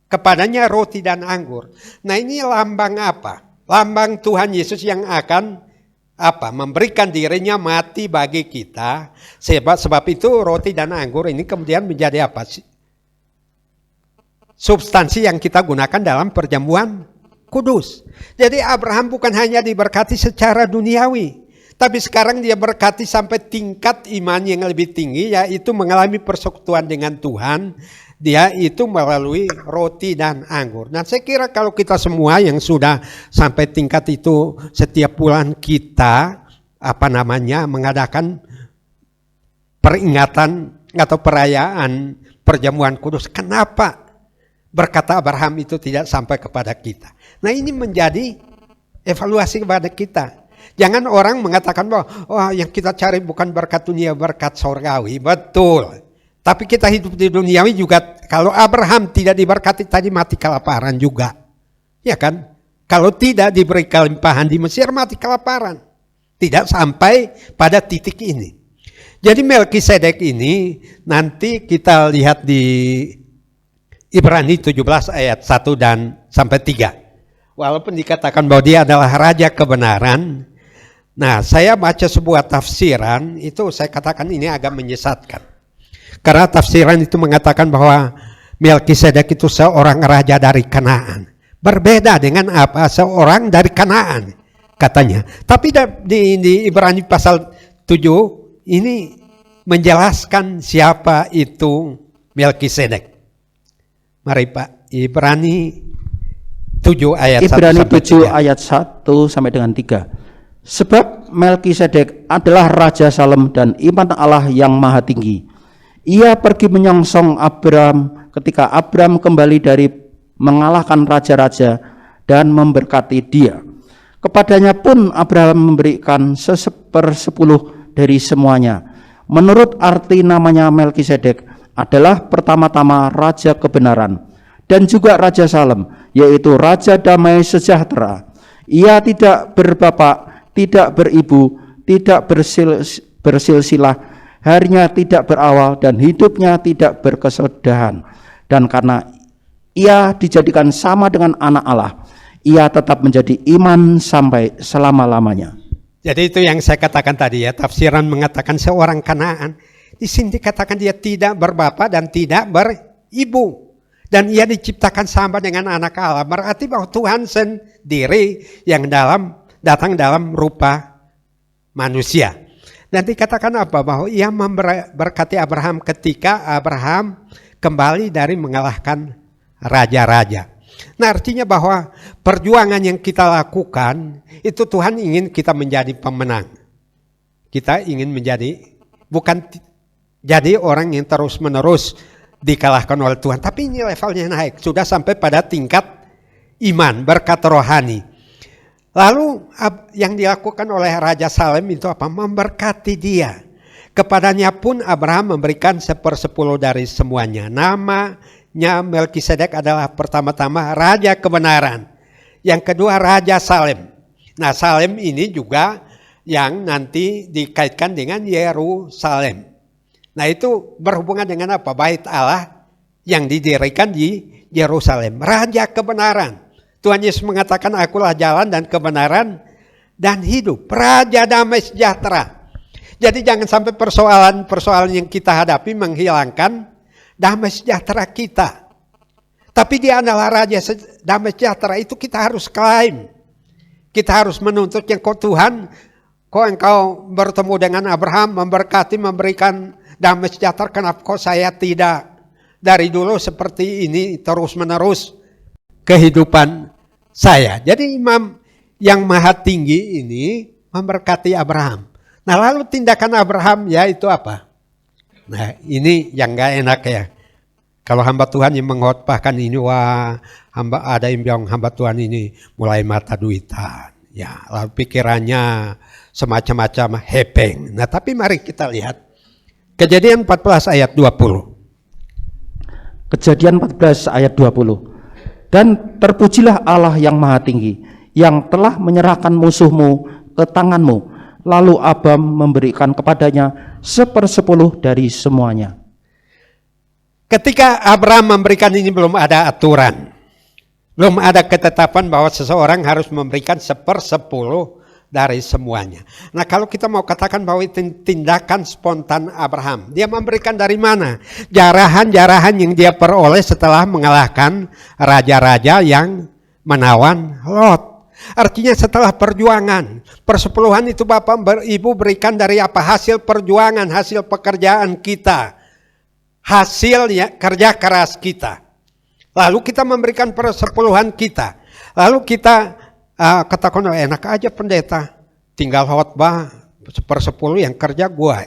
Speaker 2: kepadanya roti dan anggur. Nah, ini lambang apa? Lambang Tuhan Yesus yang akan memberikan dirinya mati bagi kita. Sebab itu roti dan anggur ini kemudian menjadi apa sih? Substansi yang kita gunakan dalam perjamuan kudus. Jadi Abraham bukan hanya diberkati secara duniawi, tapi sekarang dia berkati sampai tingkat iman yang lebih tinggi, yaitu mengalami persekutuan dengan Tuhan. Dia itu melalui roti dan anggur. Nah, saya kira kalau kita semua yang sudah sampai tingkat itu, setiap bulan kita mengadakan peringatan atau perayaan perjamuan kudus. Kenapa berkata Abraham itu tidak sampai kepada kita? Nah, ini menjadi evaluasi kepada kita. Jangan orang mengatakan bahwa yang kita cari bukan berkat dunia, berkat surgawi. Betul. Tapi kita hidup di duniawi juga, kalau Abraham tidak diberkati tadi mati kelaparan juga. Ya kan? Kalau tidak diberi kelimpahan di Mesir mati kelaparan. Tidak sampai pada titik ini. Jadi Melkisedek ini nanti kita lihat di Ibrani 17 ayat 1 dan sampai 3. Walaupun dikatakan bahwa dia adalah raja kebenaran. Nah, saya baca sebuah tafsiran, itu saya katakan ini agak menyesatkan. Karena tafsiran itu mengatakan bahwa Melkisedek itu seorang raja dari Kanaan. Berbeda dengan seorang dari Kanaan katanya. Tapi di Ibrani pasal 7 ini menjelaskan siapa itu Melkisedek. Mari Pak, Ibrani 7 ayat 1
Speaker 3: Ibrani
Speaker 2: sampai
Speaker 3: 7
Speaker 2: 3.
Speaker 3: ayat 1 sampai dengan 3. Sebab Melkisedek adalah Raja Salem dan iman Allah yang maha tinggi. Ia pergi menyongsong Abraham ketika Abraham kembali dari mengalahkan raja-raja dan memberkati dia. Kepadanya pun Abraham memberikan 1/10 dari semuanya. Menurut arti namanya Melkisedek adalah pertama-tama Raja Kebenaran dan juga Raja Salem, yaitu Raja Damai Sejahtera. Ia tidak berbapak, tidak beribu, tidak bersilsilah, harinya tidak berawal dan hidupnya tidak berkesudahan. Dan karena ia dijadikan sama dengan anak Allah, ia tetap menjadi iman sampai selama-lamanya.
Speaker 2: Jadi itu yang saya katakan tadi ya, tafsiran mengatakan seorang Kanaan. Di sini dikatakan dia tidak berbapak dan tidak beribu. Dan ia diciptakan sama dengan anak Allah. Berarti bahwa Tuhan sendiri yang datang dalam rupa manusia. Dan dikatakan apa? Bahwa ia memberkati Abraham ketika Abraham kembali dari mengalahkan raja-raja. Nah, artinya bahwa perjuangan yang kita lakukan, itu Tuhan ingin kita menjadi pemenang. Kita ingin bukan jadi orang yang terus-menerus dikalahkan oleh Tuhan. Tapi ini levelnya naik. Sudah sampai pada tingkat iman, berkat rohani. Lalu yang dilakukan oleh Raja Salem itu apa? Memberkati dia. Kepadanya pun Abraham memberikan 1/10 dari semuanya. Namanya Melkisedek adalah pertama-tama Raja Kebenaran. Yang kedua Raja Salem. Nah, Salem ini juga yang nanti dikaitkan dengan Yerusalem. Nah, itu berhubungan dengan apa? Bait Allah yang didirikan di Yerusalem. Raja Kebenaran. Tuhan Yesus mengatakan, akulah jalan dan kebenaran dan hidup. Raja damai sejahtera. Jadi jangan sampai persoalan yang kita hadapi menghilangkan damai sejahtera kita. Tapi dia adalah Raja damai sejahtera, itu kita harus klaim. Kita harus menuntut yang Tuhan, engkau bertemu dengan Abraham, memberkati, memberikan damai sejahtera, kenapa saya tidak? Dari dulu seperti ini terus menerus kehidupan saya. Jadi Imam yang maha tinggi ini memberkati Abraham. Nah, lalu tindakan Abraham yaitu apa? Nah, ini yang gak enak ya. Kalau hamba Tuhan yang mengkhotbahkan ini, ada yang bilang hamba Tuhan ini mulai mata duitan. Ya, lalu pikirannya semacam-macam hepeng. Nah, tapi mari kita lihat Kejadian 14 ayat 20.
Speaker 3: Kejadian 14 ayat 20. Dan terpujilah Allah yang maha tinggi, yang telah menyerahkan musuhmu ke tanganmu. Lalu Abram memberikan kepadanya 1/10 dari semuanya.
Speaker 2: Ketika Abraham memberikan ini belum ada aturan. Belum ada ketetapan bahwa seseorang harus memberikan 1/10 dari semuanya. Nah, kalau kita mau katakan bahwa itu tindakan spontan Abraham, dia memberikan dari mana? Jarahan-jarahan yang dia peroleh setelah mengalahkan raja-raja yang menawan Lot. Artinya setelah perjuangan, persepuluhan itu Bapak Ibu berikan dari apa? Hasil perjuangan, hasil pekerjaan kita. Hasil ya, kerja keras kita. Lalu kita memberikan persepuluhan kita. Lalu kita katakan enak aja pendeta, tinggal khotbah 1/10 yang kerja gua,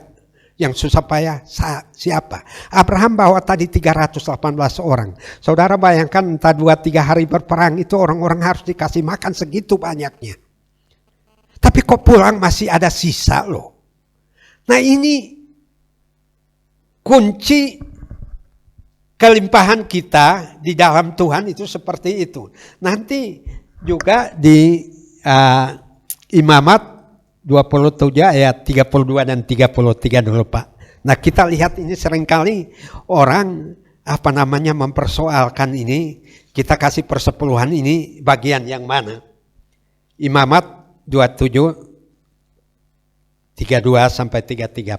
Speaker 2: yang susah payah siapa? Abraham bawa tadi 318 orang. Saudara bayangkan entah 2-3 hari berperang itu orang-orang harus dikasih makan segitu banyaknya. Tapi kok pulang masih ada sisa loh. Nah, ini kunci kelimpahan kita di dalam Tuhan itu seperti itu. Nanti juga di Imamat 27 ayat 32 dan 33 dulu Pak. Nah, kita lihat ini seringkali orang mempersoalkan ini, kita kasih persepuluhan ini bagian yang mana? Imamat 27 32 sampai 33.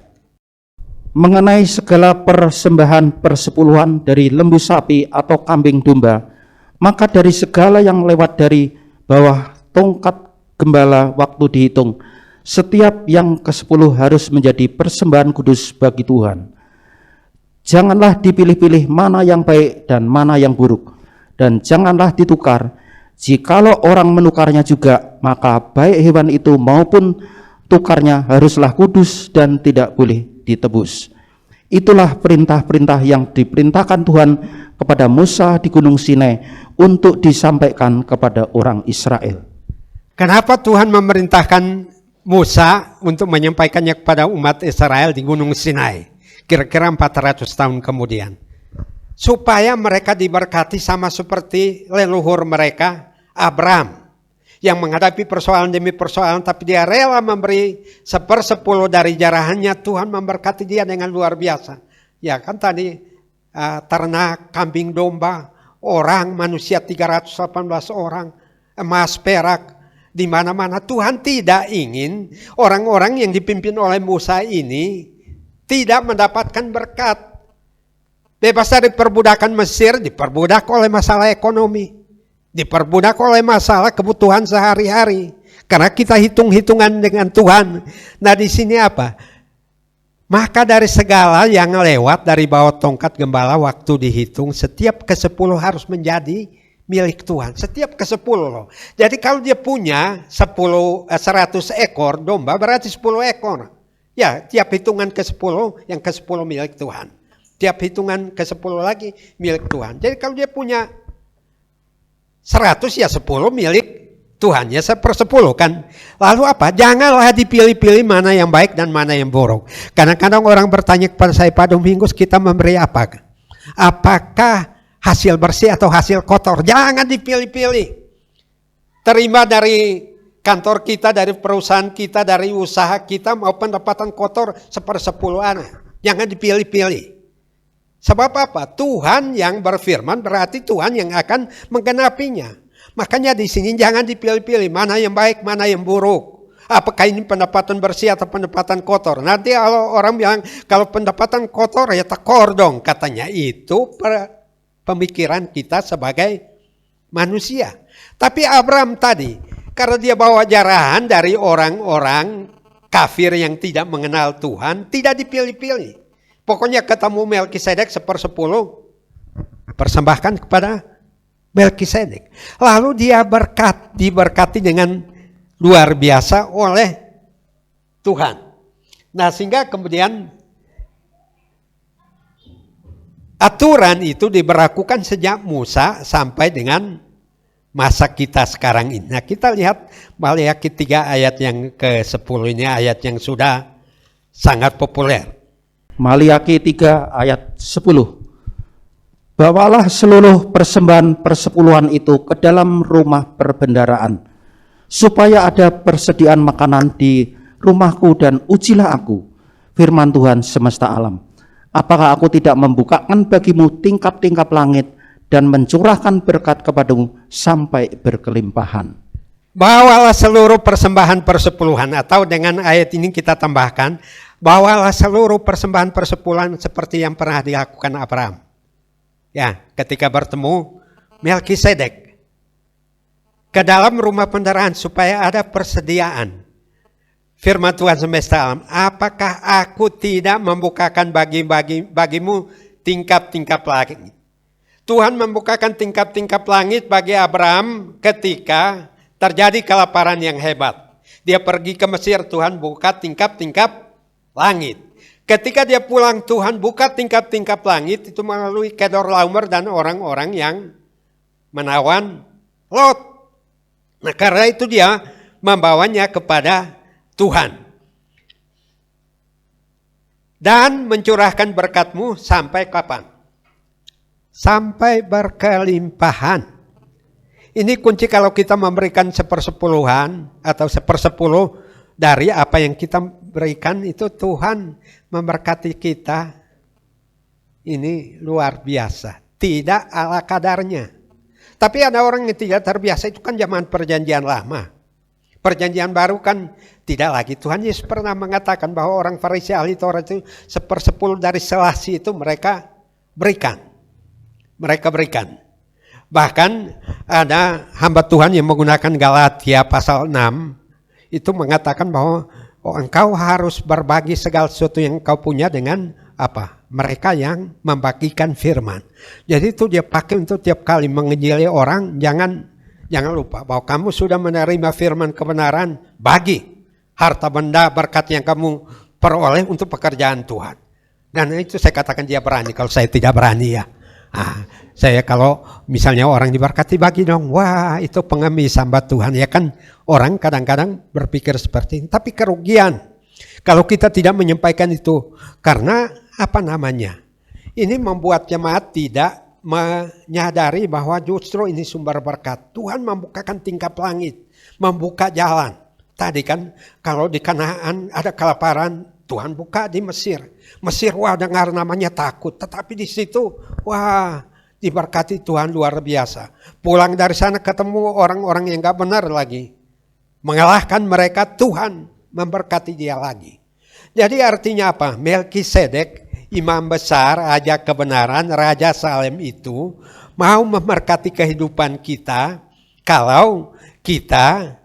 Speaker 3: Mengenai segala persembahan persepuluhan dari lembu sapi atau kambing domba, maka dari segala yang lewat dari bawah tongkat gembala waktu dihitung, setiap yang ke-10 harus menjadi persembahan kudus bagi Tuhan. Janganlah dipilih-pilih mana yang baik dan mana yang buruk, dan janganlah ditukar. Jikalau orang menukarnya juga, maka baik hewan itu maupun tukarnya haruslah kudus dan tidak boleh ditebus. Itulah perintah-perintah yang diperintahkan Tuhan kepada Musa di Gunung Sinai untuk disampaikan kepada orang Israel.
Speaker 2: Kenapa Tuhan memerintahkan Musa untuk menyampaikannya kepada umat Israel di Gunung Sinai? Kira-kira 400 tahun kemudian. Supaya mereka diberkati sama seperti leluhur mereka, Abraham. Yang menghadapi persoalan demi persoalan, tapi dia rela memberi 1/10 dari jarahannya. Tuhan memberkati dia dengan luar biasa. Ya kan tadi ternak, kambing domba, orang, manusia 318 orang, emas, perak, di mana-mana. Tuhan tidak ingin orang-orang yang dipimpin oleh Musa ini tidak mendapatkan berkat. Bebas dari perbudakan Mesir, diperbudak oleh masalah ekonomi. Diperbudak oleh masalah kebutuhan sehari-hari. Karena kita hitung-hitungan dengan Tuhan. Nah di sini apa? Maka dari segala yang lewat dari bawah tongkat gembala waktu dihitung, setiap ke-10 harus menjadi milik Tuhan. Setiap ke-10 loh. Jadi kalau dia punya 100 ekor domba berarti 10 ekor. Ya tiap hitungan ke-10 yang ke-10 milik Tuhan. Tiap hitungan ke-10 lagi milik Tuhan. Jadi kalau dia punya 100 ya 10 milik Tuhan ya 1/10 kan. Lalu apa? Janganlah dipilih-pilih mana yang baik dan mana yang buruk. Kadang-kadang orang bertanya kepada saya, Pak Domingus kita memberi apa? Apakah hasil bersih atau hasil kotor? Jangan dipilih-pilih. Terima dari kantor kita, dari perusahaan kita, dari usaha kita mau pendapatan kotor 1/10 anak. Jangan dipilih-pilih. Sebab apa? Tuhan yang berfirman berarti Tuhan yang akan menggenapinya. Makanya di sini jangan dipilih-pilih mana yang baik, mana yang buruk. Apakah ini pendapatan bersih atau pendapatan kotor? Nanti kalau orang bilang kalau pendapatan kotor ya tekor dong. Katanya itu pemikiran kita sebagai manusia. Tapi Abraham tadi karena dia bawa jarahan dari orang-orang kafir yang tidak mengenal Tuhan, tidak dipilih-pilih. Pokoknya ketemu Melkisedek 1/10 persembahkan kepada Melkisedek. Lalu dia diberkati dengan luar biasa oleh Tuhan. Nah sehingga kemudian aturan itu diberlakukan sejak Musa sampai dengan masa kita sekarang ini. Nah kita lihat Maliaki 3 ayat yang ke-10 ini ayat yang sudah sangat populer.
Speaker 3: Maliaki 3 ayat 10. Bawalah seluruh persembahan persepuluhan itu ke dalam rumah perbendaraan, supaya ada persediaan makanan di rumahku dan ujilah aku, firman Tuhan semesta alam. Apakah aku tidak membukakan bagimu tingkap-tingkap langit dan mencurahkan berkat kepadamu sampai berkelimpahan.
Speaker 2: Bawalah seluruh persembahan persepuluhan, atau dengan ayat ini kita tambahkan, bawalah seluruh persembahan persepuluhan seperti yang pernah dilakukan Abraham. Ya, ketika bertemu Melkisedek ke dalam rumah pendaraan supaya ada persediaan. Firman Tuhan semesta alam, apakah aku tidak membukakan bagimu tingkap-tingkap langit? Tuhan membukakan tingkap-tingkap langit bagi Abraham ketika terjadi kelaparan yang hebat. Dia pergi ke Mesir, Tuhan buka tingkap-tingkap langit. Ketika dia pulang, Tuhan buka tingkap-tingkap langit itu melalui Kedorlaomer dan orang-orang yang menawan Lot. Nah karena itu dia membawanya kepada Tuhan. Dan mencurahkan berkatmu sampai kapan? Sampai berkelimpahan. Ini kunci kalau kita memberikan 1/10 atau 1/10 dari apa yang kita berikan itu Tuhan memberkati kita. Ini luar biasa. Tidak ala kadarnya. Tapi ada orang yang tidak terbiasa itu kan zaman perjanjian lama. Perjanjian baru kan tidak lagi. Tuhan Yesus pernah mengatakan bahwa orang Farisi ahli Taurat itu 1/10 dari selasi itu mereka berikan. Mereka berikan. Bahkan ada hamba Tuhan yang menggunakan Galatia pasal 6 itu mengatakan bahwa engkau harus berbagi segala sesuatu yang engkau punya dengan apa? Mereka yang membagikan firman. Jadi itu dia pakai untuk tiap kali menginjili orang, jangan lupa bahwa kamu sudah menerima firman kebenaran, bagi harta benda berkat yang kamu peroleh untuk pekerjaan Tuhan. Dan itu saya katakan dia berani, kalau saya tidak berani ya. Saya kalau misalnya orang diberkati bagi dong, wah itu pengemis hamba Tuhan ya kan. Orang kadang-kadang berpikir seperti ini, tapi kerugian kalau kita tidak menyampaikan itu. Karena apa namanya, ini membuat jemaat tidak menyadari bahwa justru ini sumber berkat. Tuhan membukakan tingkap langit, membuka jalan. Tadi kan kalau di Kanaan ada kelaparan, Tuhan buka di Mesir. Mesir wah dengar namanya takut, tetapi di situ wah diberkati Tuhan luar biasa. Pulang dari sana ketemu orang-orang yang gak benar lagi. Mengalahkan mereka, Tuhan memberkati dia lagi. Jadi artinya apa? Melkisedek imam besar, raja kebenaran, Raja Salem itu mau memberkati kehidupan kita kalau kita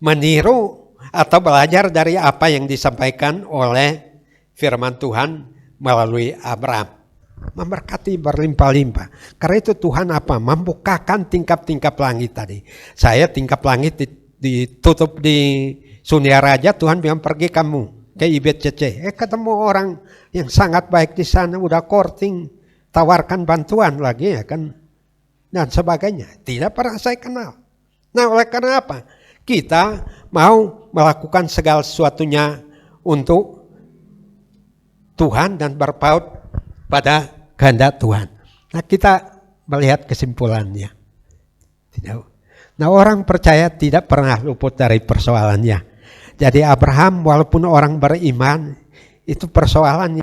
Speaker 2: meniru atau belajar dari apa yang disampaikan oleh firman Tuhan melalui Abraham. Memberkati berlimpah-limpah. Karena itu Tuhan apa? Membukakan tingkap-tingkap langit tadi. Saya tingkap langit ditutup di Sunia Raja, Tuhan bilang pergi kamu ke IBCC. Ketemu orang yang sangat baik di sana, udah courting, tawarkan bantuan lagi ya kan. Dan sebagainya. Tidak pernah saya kenal. Nah oleh karena apa? Kita mau melakukan segala sesuatunya untuk Tuhan dan berpaut pada kehendak Tuhan. Nah kita melihat kesimpulannya. Nah orang percaya tidak pernah luput dari persoalannya. Jadi Abraham walaupun orang beriman, itu persoalan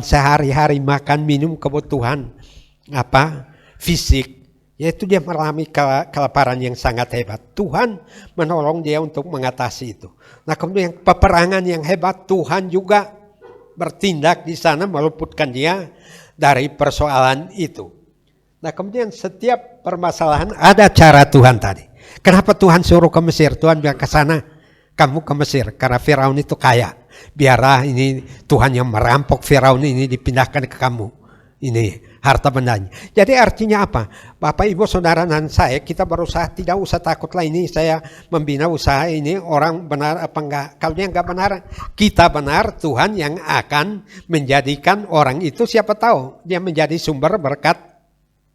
Speaker 2: sehari-hari makan minum kebutuhan fisik, yaitu dia mengalami kelaparan yang sangat hebat. Tuhan menolong dia untuk mengatasi itu. Nah kemudian peperangan yang hebat, Tuhan juga bertindak di sana meluputkan dia dari persoalan itu. Nah kemudian setiap permasalahan ada cara Tuhan tadi. Kenapa Tuhan suruh ke Mesir? Tuhan bilang ke sana, kamu ke Mesir karena Firaun itu kaya. Biarlah ini Tuhan yang merampok Firaun ini dipindahkan ke kamu. Ini harta bendanya. Jadi artinya apa? Bapak Ibu Saudara dan saya, kita berusaha tidak usah takutlah ini saya membina usaha ini orang benar apa enggak. Kalau dia enggak benar, kita benar, Tuhan yang akan menjadikan orang itu siapa tahu dia menjadi sumber berkat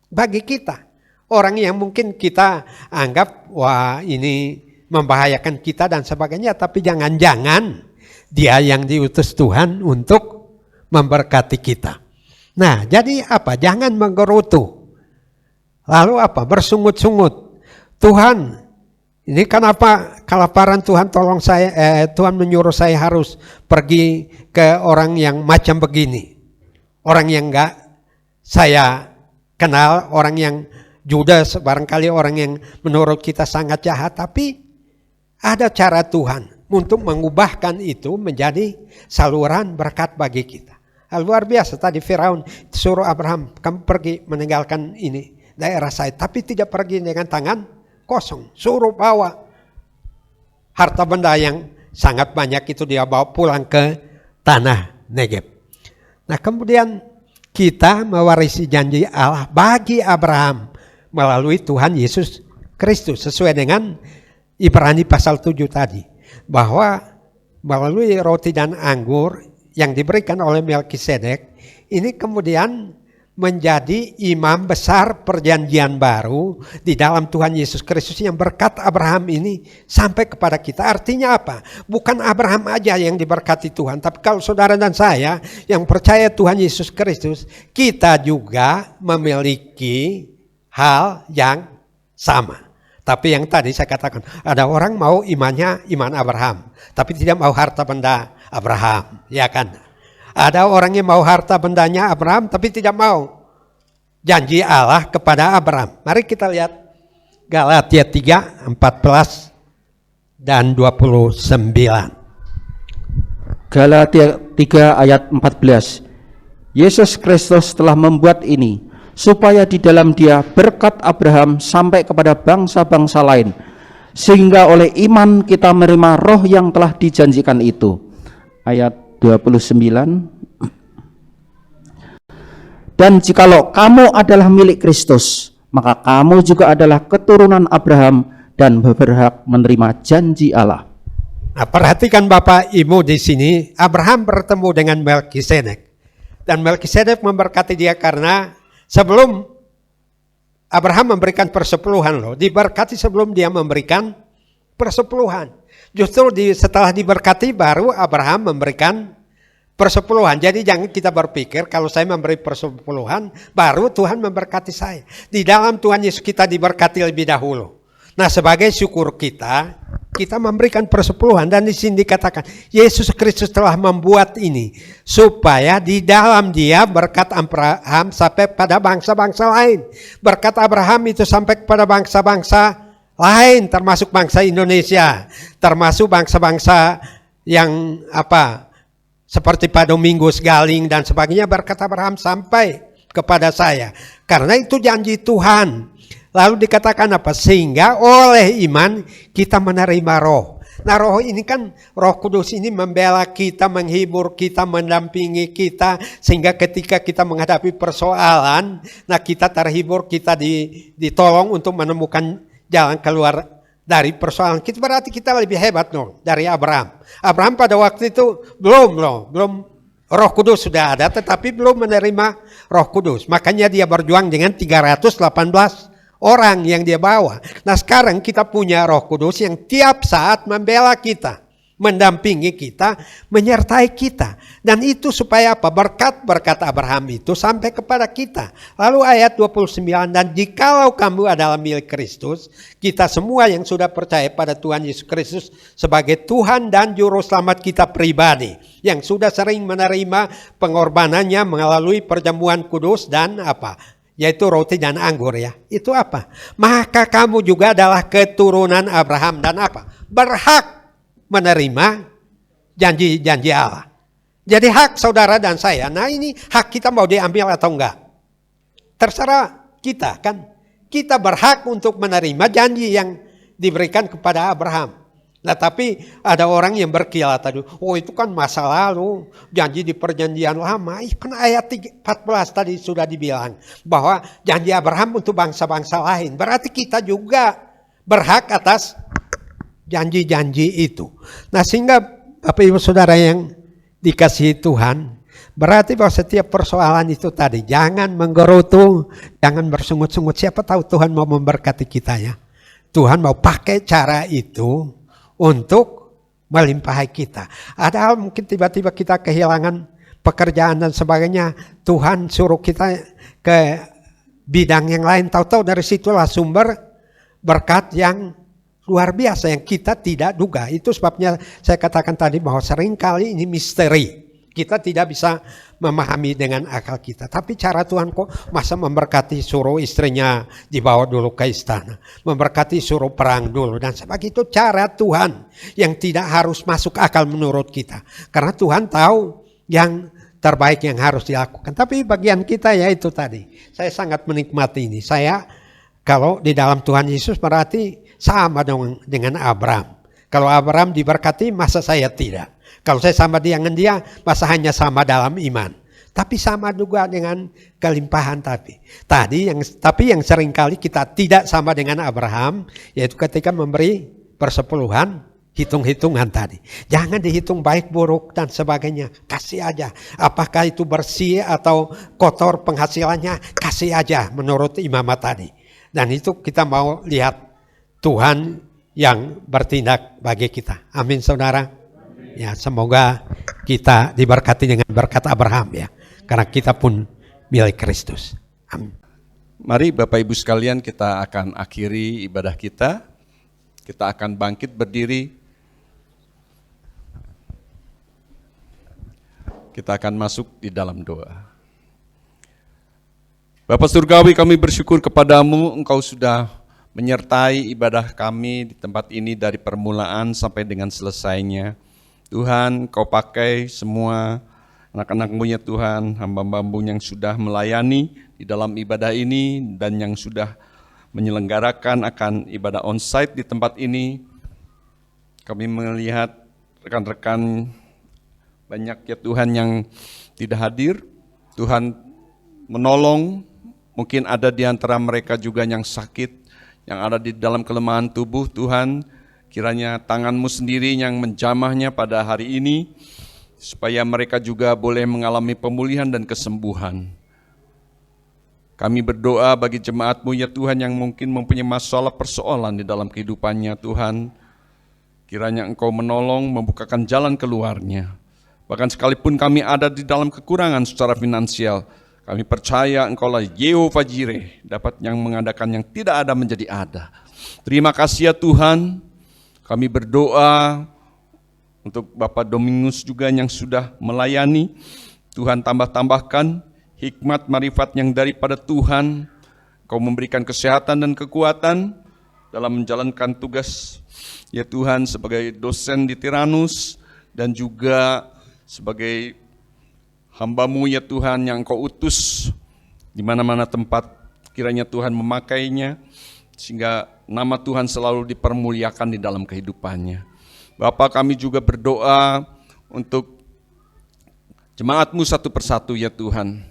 Speaker 2: bagi kita. Orang yang mungkin kita anggap wah ini membahayakan kita dan sebagainya, tapi jangan-jangan dia yang diutus Tuhan untuk memberkati kita. Nah, jadi apa? Jangan menggerutu. Lalu apa? Bersungut-sungut. Tuhan, ini kenapa kelaparan Tuhan tolong saya, Tuhan menyuruh saya harus pergi ke orang yang macam begini. Orang yang enggak saya kenal, orang yang Judas, barangkali orang yang menurut kita sangat jahat, tapi ada cara Tuhan untuk mengubahkan itu menjadi saluran berkat bagi kita. Luar biasa tadi Firaun suruh Abraham, kamu pergi meninggalkan ini daerah saya, tapi tidak pergi dengan tangan kosong. Suruh bawa harta benda yang sangat banyak itu dia bawa pulang ke tanah Negeb. Nah kemudian kita mewarisi janji Allah bagi Abraham melalui Tuhan Yesus Kristus sesuai dengan Ibrani pasal 7 tadi, bahwa melalui roti dan anggur yang diberikan oleh Melkisedek, ini kemudian menjadi imam besar perjanjian baru di dalam Tuhan Yesus Kristus yang berkat Abraham ini sampai kepada kita. Artinya apa? Bukan Abraham aja yang diberkati Tuhan, tapi kalau saudara dan saya yang percaya Tuhan Yesus Kristus, kita juga memiliki hal yang sama. Tapi yang tadi saya katakan, ada orang mau imannya iman Abraham, tapi tidak mau harta benda Abraham, ya kan? Ada orang yang mau harta bendanya Abraham, tapi tidak mau janji Allah kepada Abraham. Mari kita lihat Galatia 3, 14 dan 29.
Speaker 3: Galatia 3 ayat 14. Yesus Kristus telah membuat ini, supaya di dalam Dia berkat Abraham sampai kepada bangsa-bangsa lain, sehingga oleh iman kita menerima roh yang telah dijanjikan itu. Ayat 29. Dan jikalau kamu adalah milik Kristus, maka kamu juga adalah keturunan Abraham dan berhak menerima janji Allah.
Speaker 2: Nah, perhatikan Bapak Ibu di sini, Abraham bertemu dengan Melkisedek. Dan Melkisedek memberkati dia karena sebelum Abraham memberikan persepuluhan diberkati sebelum dia memberikan persepuluhan. Justru setelah diberkati baru Abraham memberikan persepuluhan. Jadi jangan kita berpikir kalau saya memberi persepuluhan baru Tuhan memberkati saya. Di dalam Tuhan Yesus kita diberkati lebih dahulu. Nah sebagai syukur kita memberikan persepuluhan. Dan di sini dikatakan Yesus Kristus telah membuat ini supaya di dalam Dia berkat Abraham sampai pada bangsa-bangsa lain. Berkat Abraham itu sampai kepada bangsa-bangsa lain, termasuk bangsa Indonesia, termasuk bangsa-bangsa yang seperti Pak Domingus Galing dan sebagainya, berkat Abraham sampai kepada saya. Karena itu janji Tuhan. Lalu dikatakan apa? Sehingga oleh iman kita menerima roh. Nah, roh ini kan, Roh Kudus ini membela kita, menghibur kita, mendampingi kita, sehingga ketika kita menghadapi persoalan, nah kita terhibur, kita ditolong untuk menemukan jalan keluar dari persoalan kita. Berarti kita lebih hebat dari Abraham. Abraham pada waktu itu belum Roh Kudus sudah ada, tetapi belum menerima Roh Kudus. Makanya dia berjuang dengan 318 orang yang dia bawa. Nah, sekarang kita punya Roh Kudus yang tiap saat membela kita, mendampingi kita, menyertai kita. Dan itu supaya apa? Berkat Abraham itu sampai kepada kita. Lalu ayat 29, dan jikalau kamu adalah milik Kristus, kita semua yang sudah percaya pada Tuhan Yesus Kristus sebagai Tuhan dan Juru Selamat kita pribadi, yang sudah sering menerima pengorbanannya melalui perjamuan kudus dan apa? Yaitu roti dan anggur ya. Itu apa? Maka kamu juga adalah keturunan Abraham dan apa? Berhak menerima janji-janji Allah. Jadi hak saudara dan saya. Nah, ini hak kita mau diambil atau enggak? Terserah kita kan. Kita berhak untuk menerima janji yang diberikan kepada Abraham. Nah, tapi ada orang yang berkilat tadi, oh itu kan masa lalu, janji di perjanjian lama. Kan ayat 14 tadi sudah dibilang bahwa janji Abraham untuk bangsa-bangsa lain. Berarti kita juga berhak atas janji-janji itu. Nah, sehingga Bapak Ibu Saudara yang dikasihi Tuhan, berarti bahwa setiap persoalan itu tadi, jangan menggerutu, jangan bersungut-sungut. Siapa tahu Tuhan mau memberkati kita ya. Tuhan mau pakai cara itu untuk melimpahi kita. Ada hal mungkin tiba-tiba kita kehilangan pekerjaan dan sebagainya. Tuhan suruh kita ke bidang yang lain. Tahu-tahu dari situlah sumber berkat yang luar biasa yang kita tidak duga. Itu sebabnya saya katakan tadi bahwa seringkali ini misteri. Kita tidak bisa memahami dengan akal kita. Tapi cara Tuhan kok masa memberkati suruh istrinya dibawa dulu ke istana. Memberkati suruh perang dulu. Dan sebagainya. Itu cara Tuhan yang tidak harus masuk akal menurut kita. Karena Tuhan tahu yang terbaik yang harus dilakukan. Tapi bagian kita ya itu tadi. Saya sangat menikmati ini. Saya kalau di dalam Tuhan Yesus berarti sama dengan Abraham. Kalau Abraham diberkati masa saya tidak. Kalau saya sama dengan dia, masa hanya sama dalam iman. Tapi sama juga dengan kelimpahan tapi yang seringkali kita tidak sama dengan Abraham, yaitu ketika memberi persepuluhan, hitung-hitungan tadi. Jangan dihitung baik buruk dan sebagainya, kasih aja. Apakah itu bersih atau kotor penghasilannya, kasih aja menurut imamat tadi. Dan itu kita mau lihat Tuhan yang bertindak bagi kita. Amin saudara. Ya, semoga kita diberkati dengan berkat Abraham ya. Karena kita pun milik Kristus. Amin.
Speaker 4: Mari Bapak Ibu sekalian, kita akan akhiri ibadah kita. Kita akan bangkit berdiri. Kita akan masuk di dalam doa. Bapa Surgawi, kami bersyukur kepadamu, Engkau sudah menyertai ibadah kami di tempat ini dari permulaan sampai dengan selesainya. Tuhan, Kau pakai semua anak-anak-Mu ya Tuhan, hamba-hamba-Mu yang sudah melayani di dalam ibadah ini dan yang sudah menyelenggarakan akan ibadah onsite di tempat ini. Kami melihat rekan-rekan banyak ya Tuhan yang tidak hadir. Tuhan menolong, mungkin ada di antara mereka juga yang sakit, yang ada di dalam kelemahan tubuh. Tuhan, kiranya tangan-Mu sendiri yang menjamahnya pada hari ini, supaya mereka juga boleh mengalami pemulihan dan kesembuhan. Kami berdoa bagi jemaat-Mu ya Tuhan yang mungkin mempunyai masalah persoalan di dalam kehidupannya Tuhan. Kiranya Engkau menolong, membukakan jalan keluarnya. Bahkan sekalipun kami ada di dalam kekurangan secara finansial, kami percaya Engkaulah Yehova Jireh, dapat yang mengadakan yang tidak ada menjadi ada. Terima kasih ya Tuhan. Kami berdoa untuk Bapak Domingus juga yang sudah melayani. Tuhan tambah-tambahkan hikmat marifat yang daripada Tuhan. Kau memberikan kesehatan dan kekuatan dalam menjalankan tugas ya Tuhan sebagai dosen di Tyrannus dan juga sebagai hamba-Mu ya Tuhan yang Engkau utus di mana-mana tempat, kiranya Tuhan memakainya sehingga nama Tuhan selalu dipermuliakan di dalam kehidupannya. Bapa, kami juga berdoa untuk jemaat-Mu satu persatu ya Tuhan,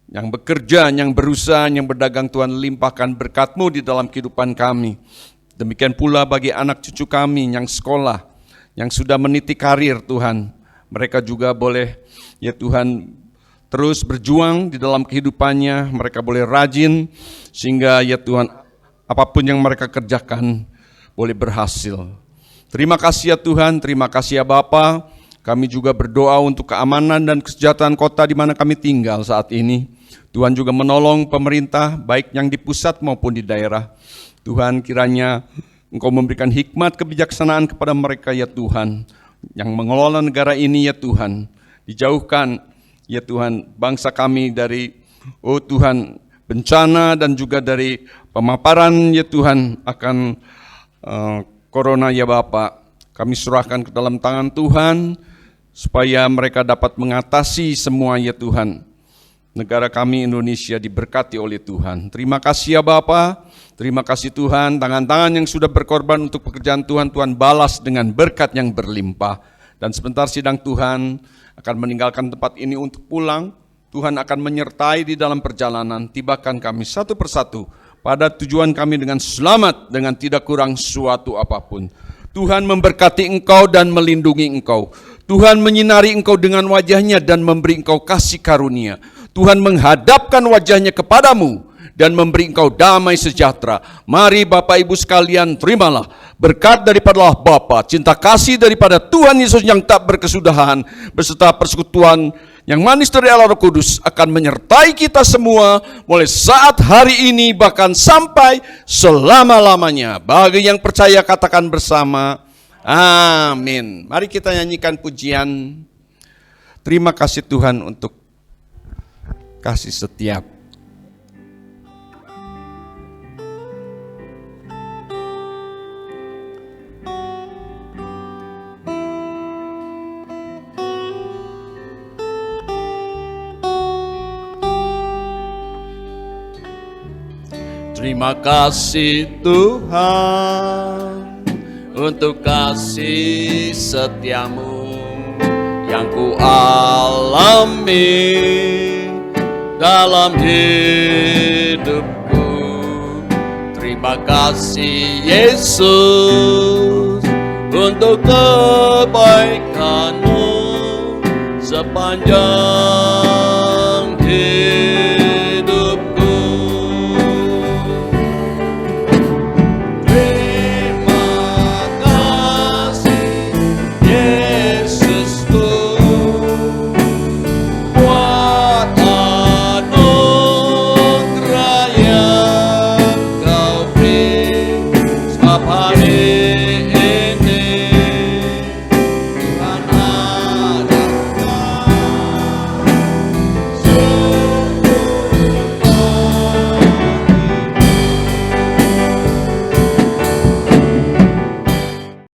Speaker 4: yang bekerja, yang berusaha, yang berdagang. Tuhan, limpahkan berkat-Mu di dalam kehidupan kami. Demikian pula bagi anak cucu kami yang sekolah, yang sudah meniti karir Tuhan. Mereka juga boleh ya Tuhan terus berjuang di dalam kehidupannya. Mereka boleh rajin sehingga ya Tuhan apapun yang mereka kerjakan boleh berhasil. Terima kasih ya Tuhan, terima kasih ya Bapa. Kami juga berdoa untuk keamanan dan kesejahteraan kota di mana kami tinggal saat ini. Tuhan juga menolong pemerintah, baik yang di pusat maupun di daerah. Tuhan, kiranya Engkau memberikan hikmat kebijaksanaan kepada mereka ya Tuhan, yang mengelola negara ini ya Tuhan. Dijauhkan ya Tuhan bangsa kami dari Tuhan bencana dan juga dari pemaparan ya Tuhan akan corona ya Bapa. Kami serahkan ke dalam tangan Tuhan supaya mereka dapat mengatasi semua ya Tuhan. Negara kami Indonesia diberkati oleh Tuhan. Terima kasih ya Bapa. Terima kasih Tuhan, tangan-tangan yang sudah berkorban untuk pekerjaan Tuhan, Tuhan balas dengan berkat yang berlimpah. Dan sebentar sidang Tuhan akan meninggalkan tempat ini untuk pulang. Tuhan akan menyertai di dalam perjalanan, tibakan kami satu persatu pada tujuan kami dengan selamat, dengan tidak kurang suatu apapun. Tuhan memberkati engkau dan melindungi engkau. Tuhan menyinari engkau dengan wajahnya dan memberi engkau kasih karunia. Tuhan menghadapkan wajahnya kepadamu dan memberi engkau damai sejahtera. Mari Bapak Ibu sekalian, terimalah berkat daripada Allah Bapa, cinta kasih daripada Tuhan Yesus yang tak berkesudahan, beserta persekutuan yang manis dari Allah Roh Kudus akan menyertai kita semua mulai saat hari ini bahkan sampai selama-lamanya. Bagi yang percaya katakan bersama, amin. Mari kita nyanyikan pujian. Terima kasih Tuhan untuk kasih setiap.
Speaker 5: Terima kasih Tuhan untuk kasih setiamu yang ku alami dalam hidupku. Terima kasih Yesus untuk kebaikanmu sepanjang